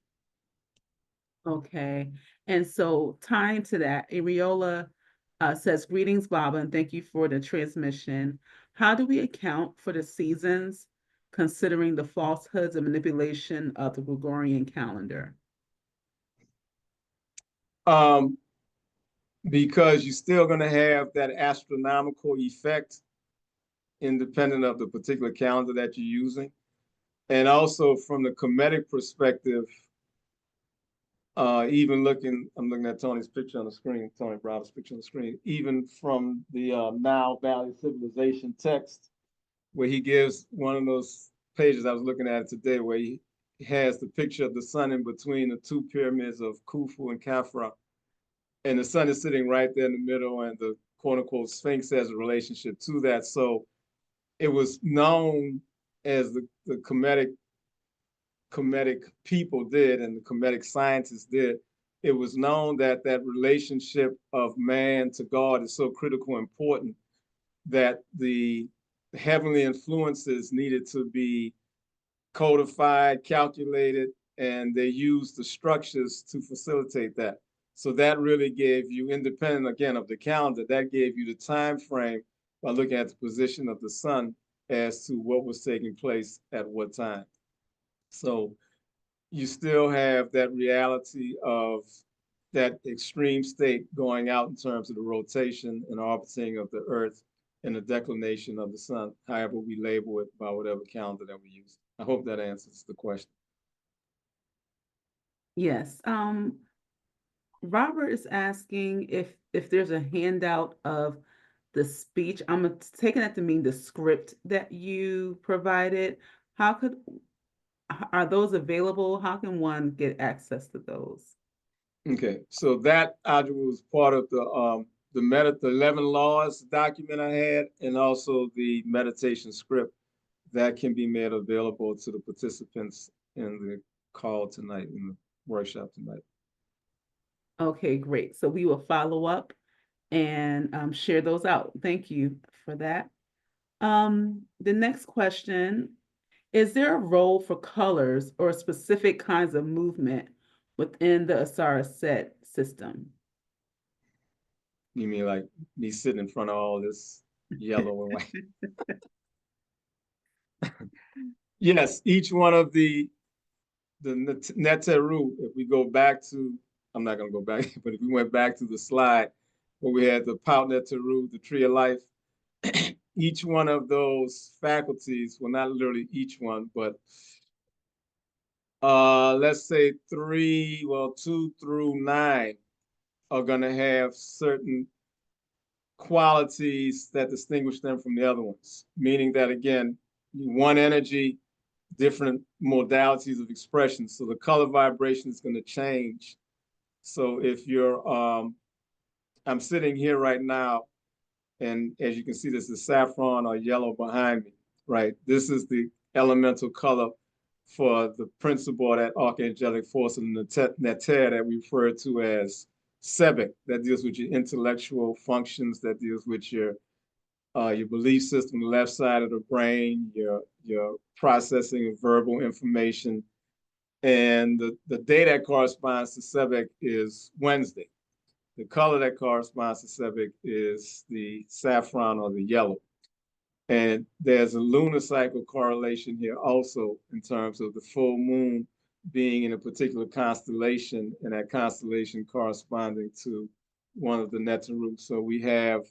Okay. And so tying to that, Ariola says, greetings, Baba, and thank you for the transmission. How do we account for the seasons considering the falsehoods and manipulation of the Gregorian calendar? Um, because you're still going to have that astronomical effect independent of the particular calendar that you're using. And also from the Kemetic perspective, even I'm looking at Tony's picture on the screen, Tony Bravo's picture on the screen, even from the Nile Valley Civilization text, where he gives one of those pages I was looking at today, where he has the picture of the sun in between the two pyramids of Khufu and Khafra. And the sun is sitting right there in the middle, and the quote unquote Sphinx has a relationship to that. So it was known as the Kemetic people did and the Kemetic scientists did, it was known that that relationship of man to God is so critical and important that the heavenly influences needed to be codified, calculated, and they used the structures to facilitate that. So that really gave you, independent again of the calendar, that gave you the time frame by looking at the position of the sun as to what was taking place at what time. So you still have that reality of that extreme state going out in terms of the rotation and orbiting of the Earth and the declination of the sun, however we label it by whatever calendar that we use. I hope that answers the question. Yes. Robert is asking if there's a handout of the speech. I'm taking that to mean the script that you provided. How could Are those available? How can one get access to those? Okay, so that module was part of the 11 laws document I had, and also the meditation script that can be made available to the participants in the call tonight, in the workshop tonight. Okay, great. So we will follow up and share those out. Thank you for that. The next question, is there a role for colors or specific kinds of movement within the Asara set system? You mean like me sitting in front of all this yellow and white? Yes, each one of the Neteru, if we go back to, I'm not going to go back, but if we went back to the slide where we had the Pau Neteru, the tree of life, each one of those faculties, well, not literally each one, but let's say 2 through 9 are going to have certain qualities that distinguish them from the other ones, meaning that, again, one energy, different modalities of expression. So the color vibration is going to change. So if you're, I'm sitting here right now, and as you can see, this is saffron or yellow behind me, right? This is the elemental color for the principle, that archangelic force in the neter that we refer to as Sebek, that deals with your intellectual functions, that deals with your belief system, the left side of the brain, your processing of verbal information. And the day that corresponds to Sebek is Wednesday. The color that corresponds to Sebek is the saffron or the yellow. And there's a lunar cycle correlation here also, in terms of the full moon being in a particular constellation, and that constellation corresponding to one of the Neteru. So we have,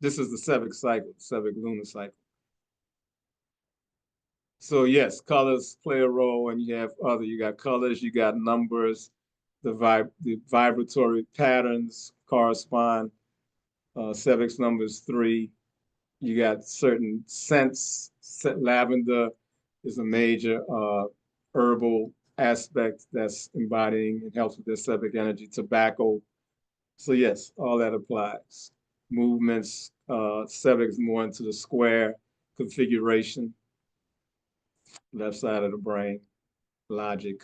this is the Sebek cycle, Sebek lunar cycle. So yes, colors play a role, and you got colors, you got numbers, the vibratory patterns correspond. Sebek's number is 3. You got certain scents. Lavender is a major herbal aspect that's embodying and helps with their Sebek energy. Tobacco. So yes, all that applies. Movements. Sebek is more into the square configuration, left side of the brain, logic,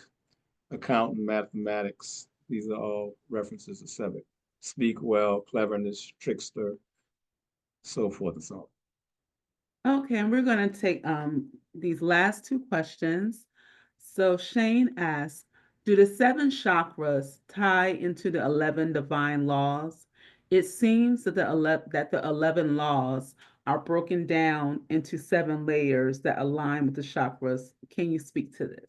accounting, mathematics. These are all references to Sebek. Speak well, cleverness, trickster, so forth and so on. Okay, and we're going to take these last two questions. So Shane asks, do the 7 chakras tie into the 11 divine laws? It seems that the 11 laws are broken down into 7 layers that align with the chakras. Can you speak to this?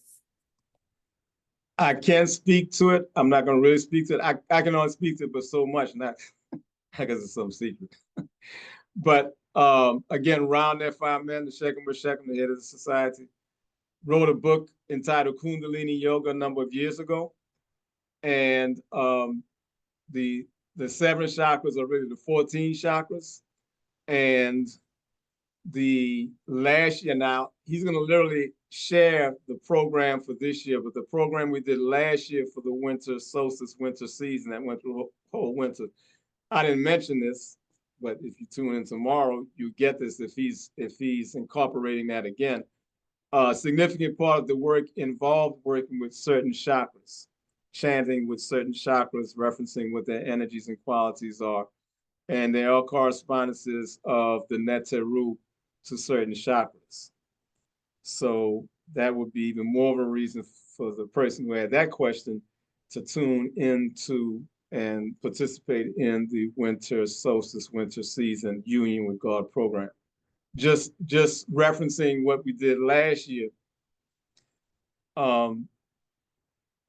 I can speak to it. I'm not going to really speak to it. I can only speak to it, but so much, not because it's some secret. But again, Ron F.I.Men, the Shechem Shechem, the head of the society, wrote a book entitled Kundalini Yoga a number of years ago. And the 7 chakras are really the 14 chakras. And the last year, now he's going to literally share the program for this year, but the program we did last year for the winter solstice, winter season that went through the whole winter, I didn't mention this, but if you tune in tomorrow, you get this if he's incorporating that again. A significant part of the work involved working with certain chakras, chanting with certain chakras, referencing what their energies and qualities are. And they are correspondences of the Neteru to certain chakras. So that would be even more of a reason for the person who had that question to tune into and participate in the winter solstice, winter season union with God program. Just referencing what we did last year. The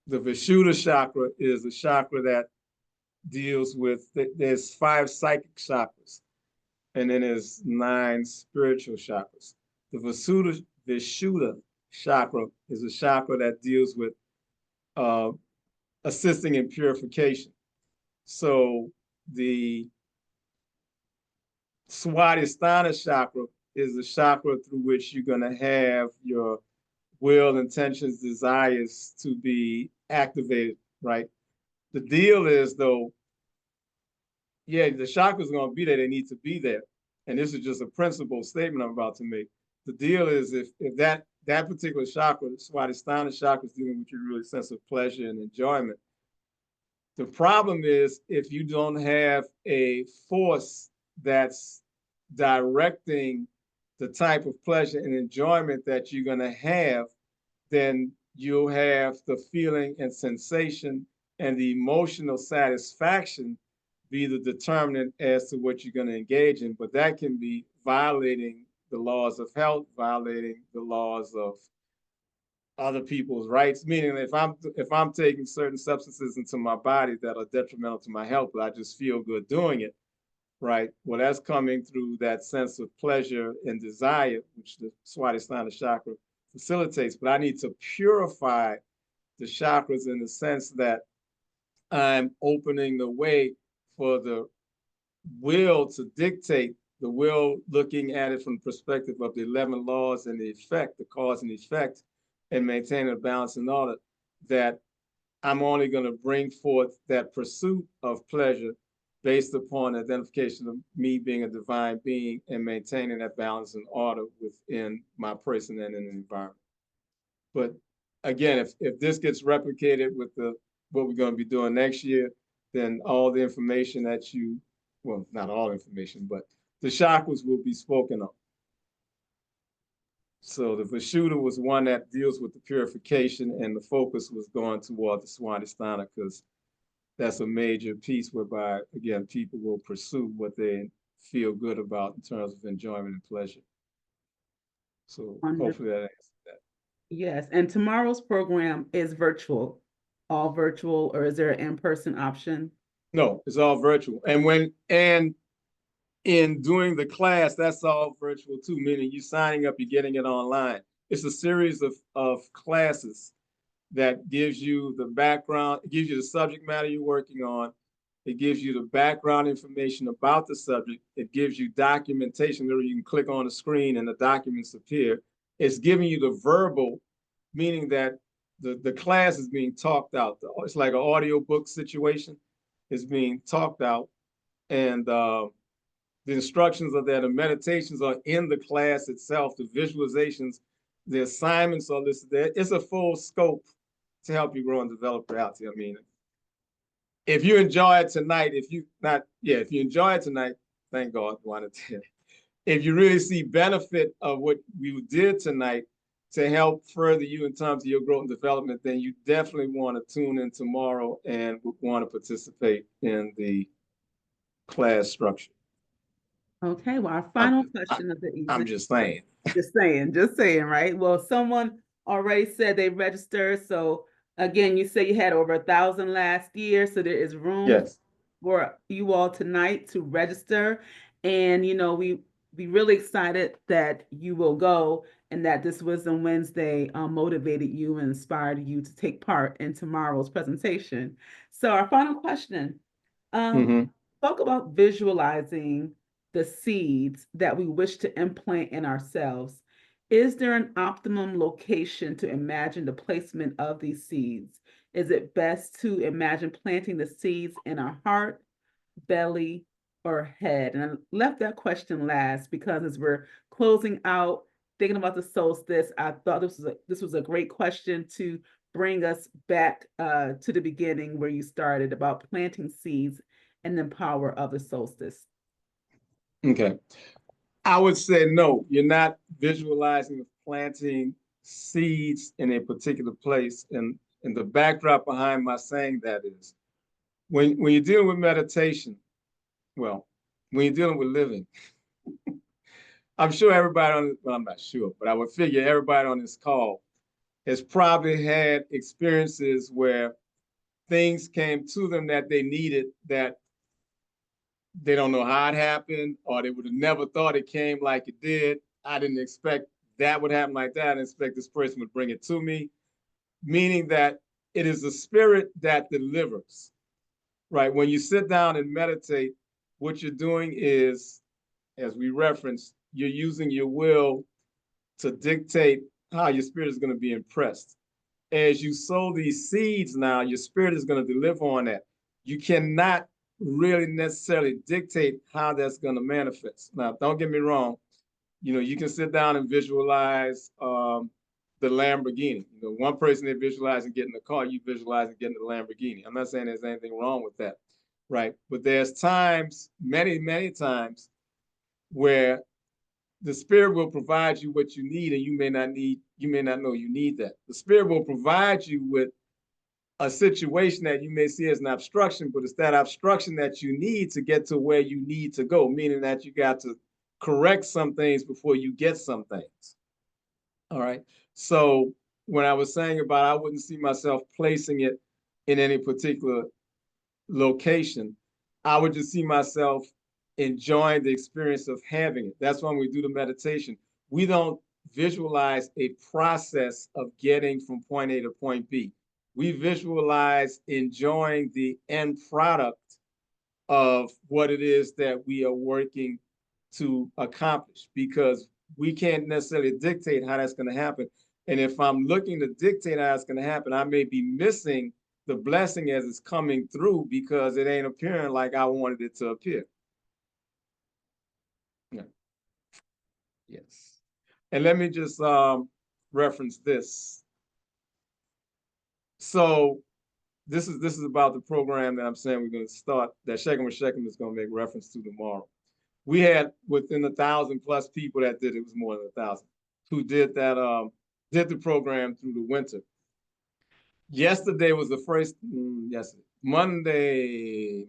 Vishuddha chakra is a chakra that deals with, there's 5 psychic chakras, and then there's 9 spiritual chakras. The Vishuddha chakra is a chakra that deals with assisting in purification. So the Swadhisthana chakra is the chakra through which you're going to have your will, intentions, desires to be activated, right? The deal is, though, yeah, the chakras are going to be there. They need to be there. And this is just a principle statement I'm about to make. The deal is if that particular chakra, the Swadhisthana chakra, is dealing with your really sense of pleasure and enjoyment. The problem is if you don't have a force that's directing the type of pleasure and enjoyment that you're going to have, then you'll have the feeling and sensation and the emotional satisfaction be the determinant as to what you're going to engage in. But that can be violating the laws of health, violating the laws of other people's rights. Meaning, if I'm taking certain substances into my body that are detrimental to my health, but I just feel good doing it, right? Well, that's coming through that sense of pleasure and desire, which the Swadhisthana chakra facilitates. But I need to purify the chakras in the sense that I'm opening the way for the will to dictate, the will looking at it from the perspective of the 11 laws and the effect, the cause and effect, and maintaining a balance and order, that I'm only going to bring forth that pursuit of pleasure based upon identification of me being a divine being and maintaining that balance and order within my person and in the environment. But again, if this gets replicated with what we're going to be doing next year, then all the information that well, not all information, but the chakras will be spoken of. So the Vishuddha was one that deals with the purification, and the focus was going toward the Swadhisthana because that's a major piece whereby, again, people will pursue what they feel good about in terms of enjoyment and pleasure. So Wonderful. hopefully that answers that. Yes, and tomorrow's program is virtual, all virtual, or is there an in-person option? No, it's all virtual. And in doing the class, that's all virtual too, meaning you signing up, you're getting it online. It's a series of classes that gives you the background, it gives you the subject matter you're working on. It gives you the background information about the subject. It gives you documentation. Literally, you can click on the screen and the documents appear. It's giving you the verbal, meaning that the class is being talked out. It's like an audio book situation. It's being talked out. And the instructions are there. The meditations are in the class itself. The visualizations, the assignments are listed there. It's a full scope to help you grow and develop reality. I mean, if you enjoy it tonight, if you enjoy it tonight, thank God. If you really see benefit of what we did tonight to help further you in terms of your growth and development, then you definitely want to tune in tomorrow and want to participate in the class structure. Okay, well, our final question of the evening. I'm just saying. Just saying, right? Well, someone already said they registered. So again, you say you had over 1,000 last year. So there is room for you all tonight to register. And we really excited that you will go and that this Wisdom Wednesday motivated you and inspired you to take part in tomorrow's presentation. So our final question, talk about visualizing the seeds that we wish to implant in ourselves. Is there an optimum location to imagine the placement of these seeds? Is it best to imagine planting the seeds in our heart, belly, or head? And I left that question last because as we're closing out, thinking about the solstice, I thought this was a great question to bring us back to the beginning where you started about planting seeds and the power of the solstice. Okay. I would say no, you're not visualizing planting seeds in a particular place. And the backdrop behind my saying that is when you're dealing with meditation, well, when you're dealing with living, I'm sure I'm not sure, but I would figure everybody on this call has probably had experiences where things came to them that they needed that they don't know how it happened, or they would have never thought it came like it did. I didn't expect that would happen like that. I didn't expect this person would bring it to me, meaning that it is the spirit that delivers, right? When you sit down and meditate, what you're doing is, as we referenced, you're using your will to dictate how your spirit is going to be impressed. As you sow these seeds now, your spirit is going to deliver on that. You cannot really necessarily dictate how that's going to manifest. Now, don't get me wrong. You can sit down and visualize the Lamborghini. One person they visualizing getting the car, you visualizing getting the Lamborghini. I'm not saying there's anything wrong with that, right? But there's times, many, many times, where the spirit will provide you what you need, and you may not know you need that. The spirit will provide you with a situation that you may see as an obstruction, but it's that obstruction that you need to get to where you need to go, meaning that you got to correct some things before you get some things. All right. So when I was saying about I wouldn't see myself placing it in any particular location, I would just see myself enjoying the experience of having it. That's when we do the meditation. We don't visualize a process of getting from point A to point B. We visualize enjoying the end product of what it is that we are working to accomplish, because we can't necessarily dictate how that's going to happen. And if I'm looking to dictate how it's going to happen, I may be missing the blessing as it's coming through because it ain't appearing like I wanted it to appear. Yeah. Yes. And let me just reference this. So this is about the program that I'm saying we're going to start, that Shekim is going to make reference to tomorrow. We had within 1,000+ people that did it. It was more than 1,000 who did that. Did the program through the winter. Yesterday was the first. Monday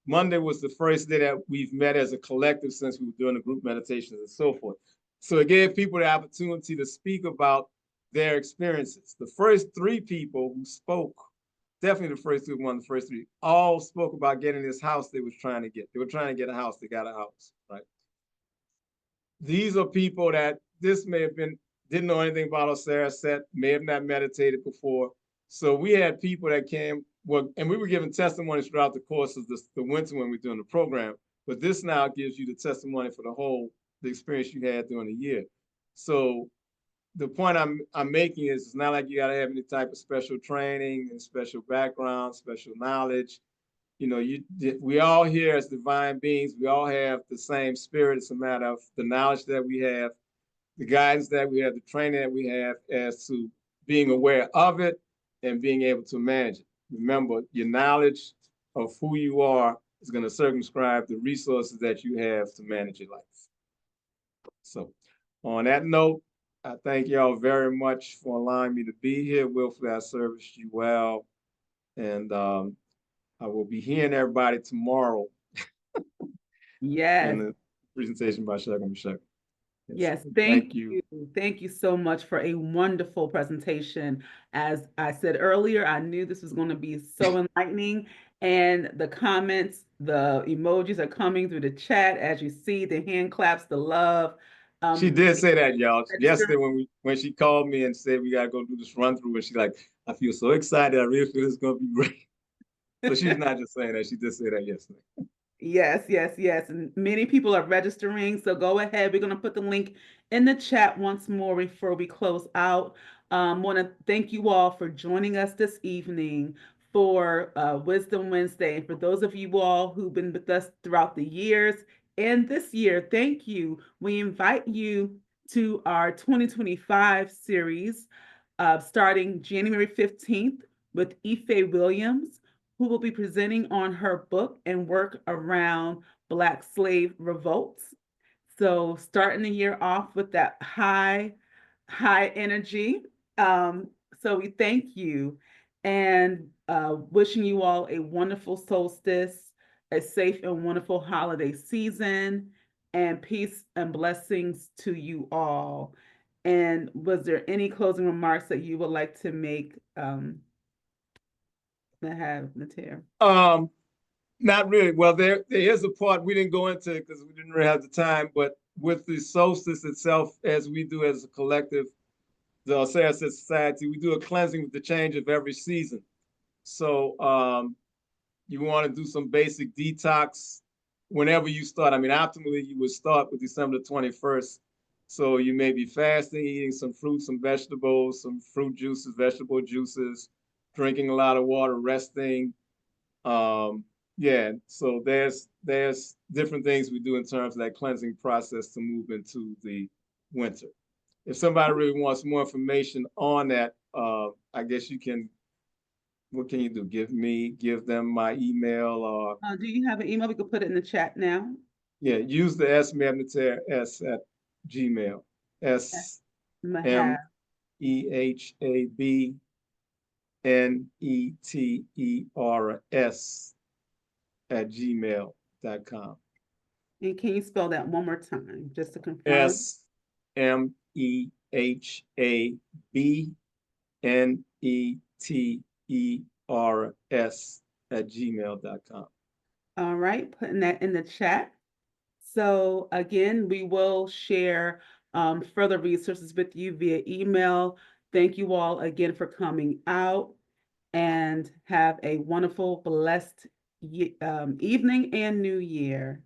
was the first day that we've met as a collective since we were doing the group meditations and so forth. So it gave people the opportunity to speak about their experiences. The first 3 people who spoke, definitely the first 2, one of the first 3, all spoke about getting this house they was trying to get. They were trying to get a house. They got a house, right? These are people that this may have been, didn't know anything about Auset, may have not meditated before. So we had people that came, well, and we were giving testimonies throughout the course of the winter when we were doing the program. But this now gives you the testimony for the experience you had during the year. So the point I'm making is it's not like you got to have any type of special training and special background, special knowledge. We all here as divine beings, we all have the same spirit. It's a matter of the knowledge that we have, the guidance that we have, the training that we have as to being aware of it and being able to manage it. Remember, your knowledge of who you are is going to circumscribe the resources that you have to manage your life. So on that note, I thank y'all very much for allowing me to be here. Willfully, I serviced you well. And I will be hearing everybody tomorrow. Yes. In the presentation by Shekim. Yes, thank you. Thank you so much for a wonderful presentation. As I said earlier, I knew this was going to be so enlightening, and the comments, the emojis are coming through the chat. As you see, the hand claps, the love. She did say that, y'all. Yesterday when she called me and said we gotta go do this run through, and she's like, I feel so excited. I really feel it's gonna be great. So she's not just saying that, she did say that yesterday. Yes, yes, yes. And many people are registering. So go ahead. We're going to put the link in the chat once more before we close out. Want to thank you all for joining us this evening for Wisdom Wednesday. And for those of you all who've been with us throughout the years and this year, thank you. We invite you to our 2025 series starting January 15th with Ife Williams, who will be presenting on her book and work around Black slave revolts. So starting the year off with that high energy. So we thank you and wishing you all a wonderful solstice, a safe and wonderful holiday season, and peace and blessings to you all. And was there any closing remarks that you would like to make, Mehab, Natir? Not really. Well, there is a part we didn't go into because we didn't really have the time, but with the solstice itself, as we do as a collective, the Auset Society, we do a cleansing with the change of every season. So you want to do some basic detox whenever you start. I mean, optimally, you would start with December 21st. So you may be fasting, eating some fruits, some vegetables, some fruit juices, vegetable juices, drinking a lot of water, resting. Yeah, so there's different things we do in terms of that cleansing process to move into the winter. If somebody really wants more information on that, I guess you can, what can you do? Give them my email or, Do you have an email? We could put it in the chat now. yeah, use the S at Gmail. S M Mehab. EHAB NETERS at gmail.com. And can you spell that one more time just to confirm? SMEHABNETERS at gmail.com. All right, putting that in the chat. So again, we will share further resources with you via email. Thank you all again for coming out and have a wonderful, blessed evening and new year.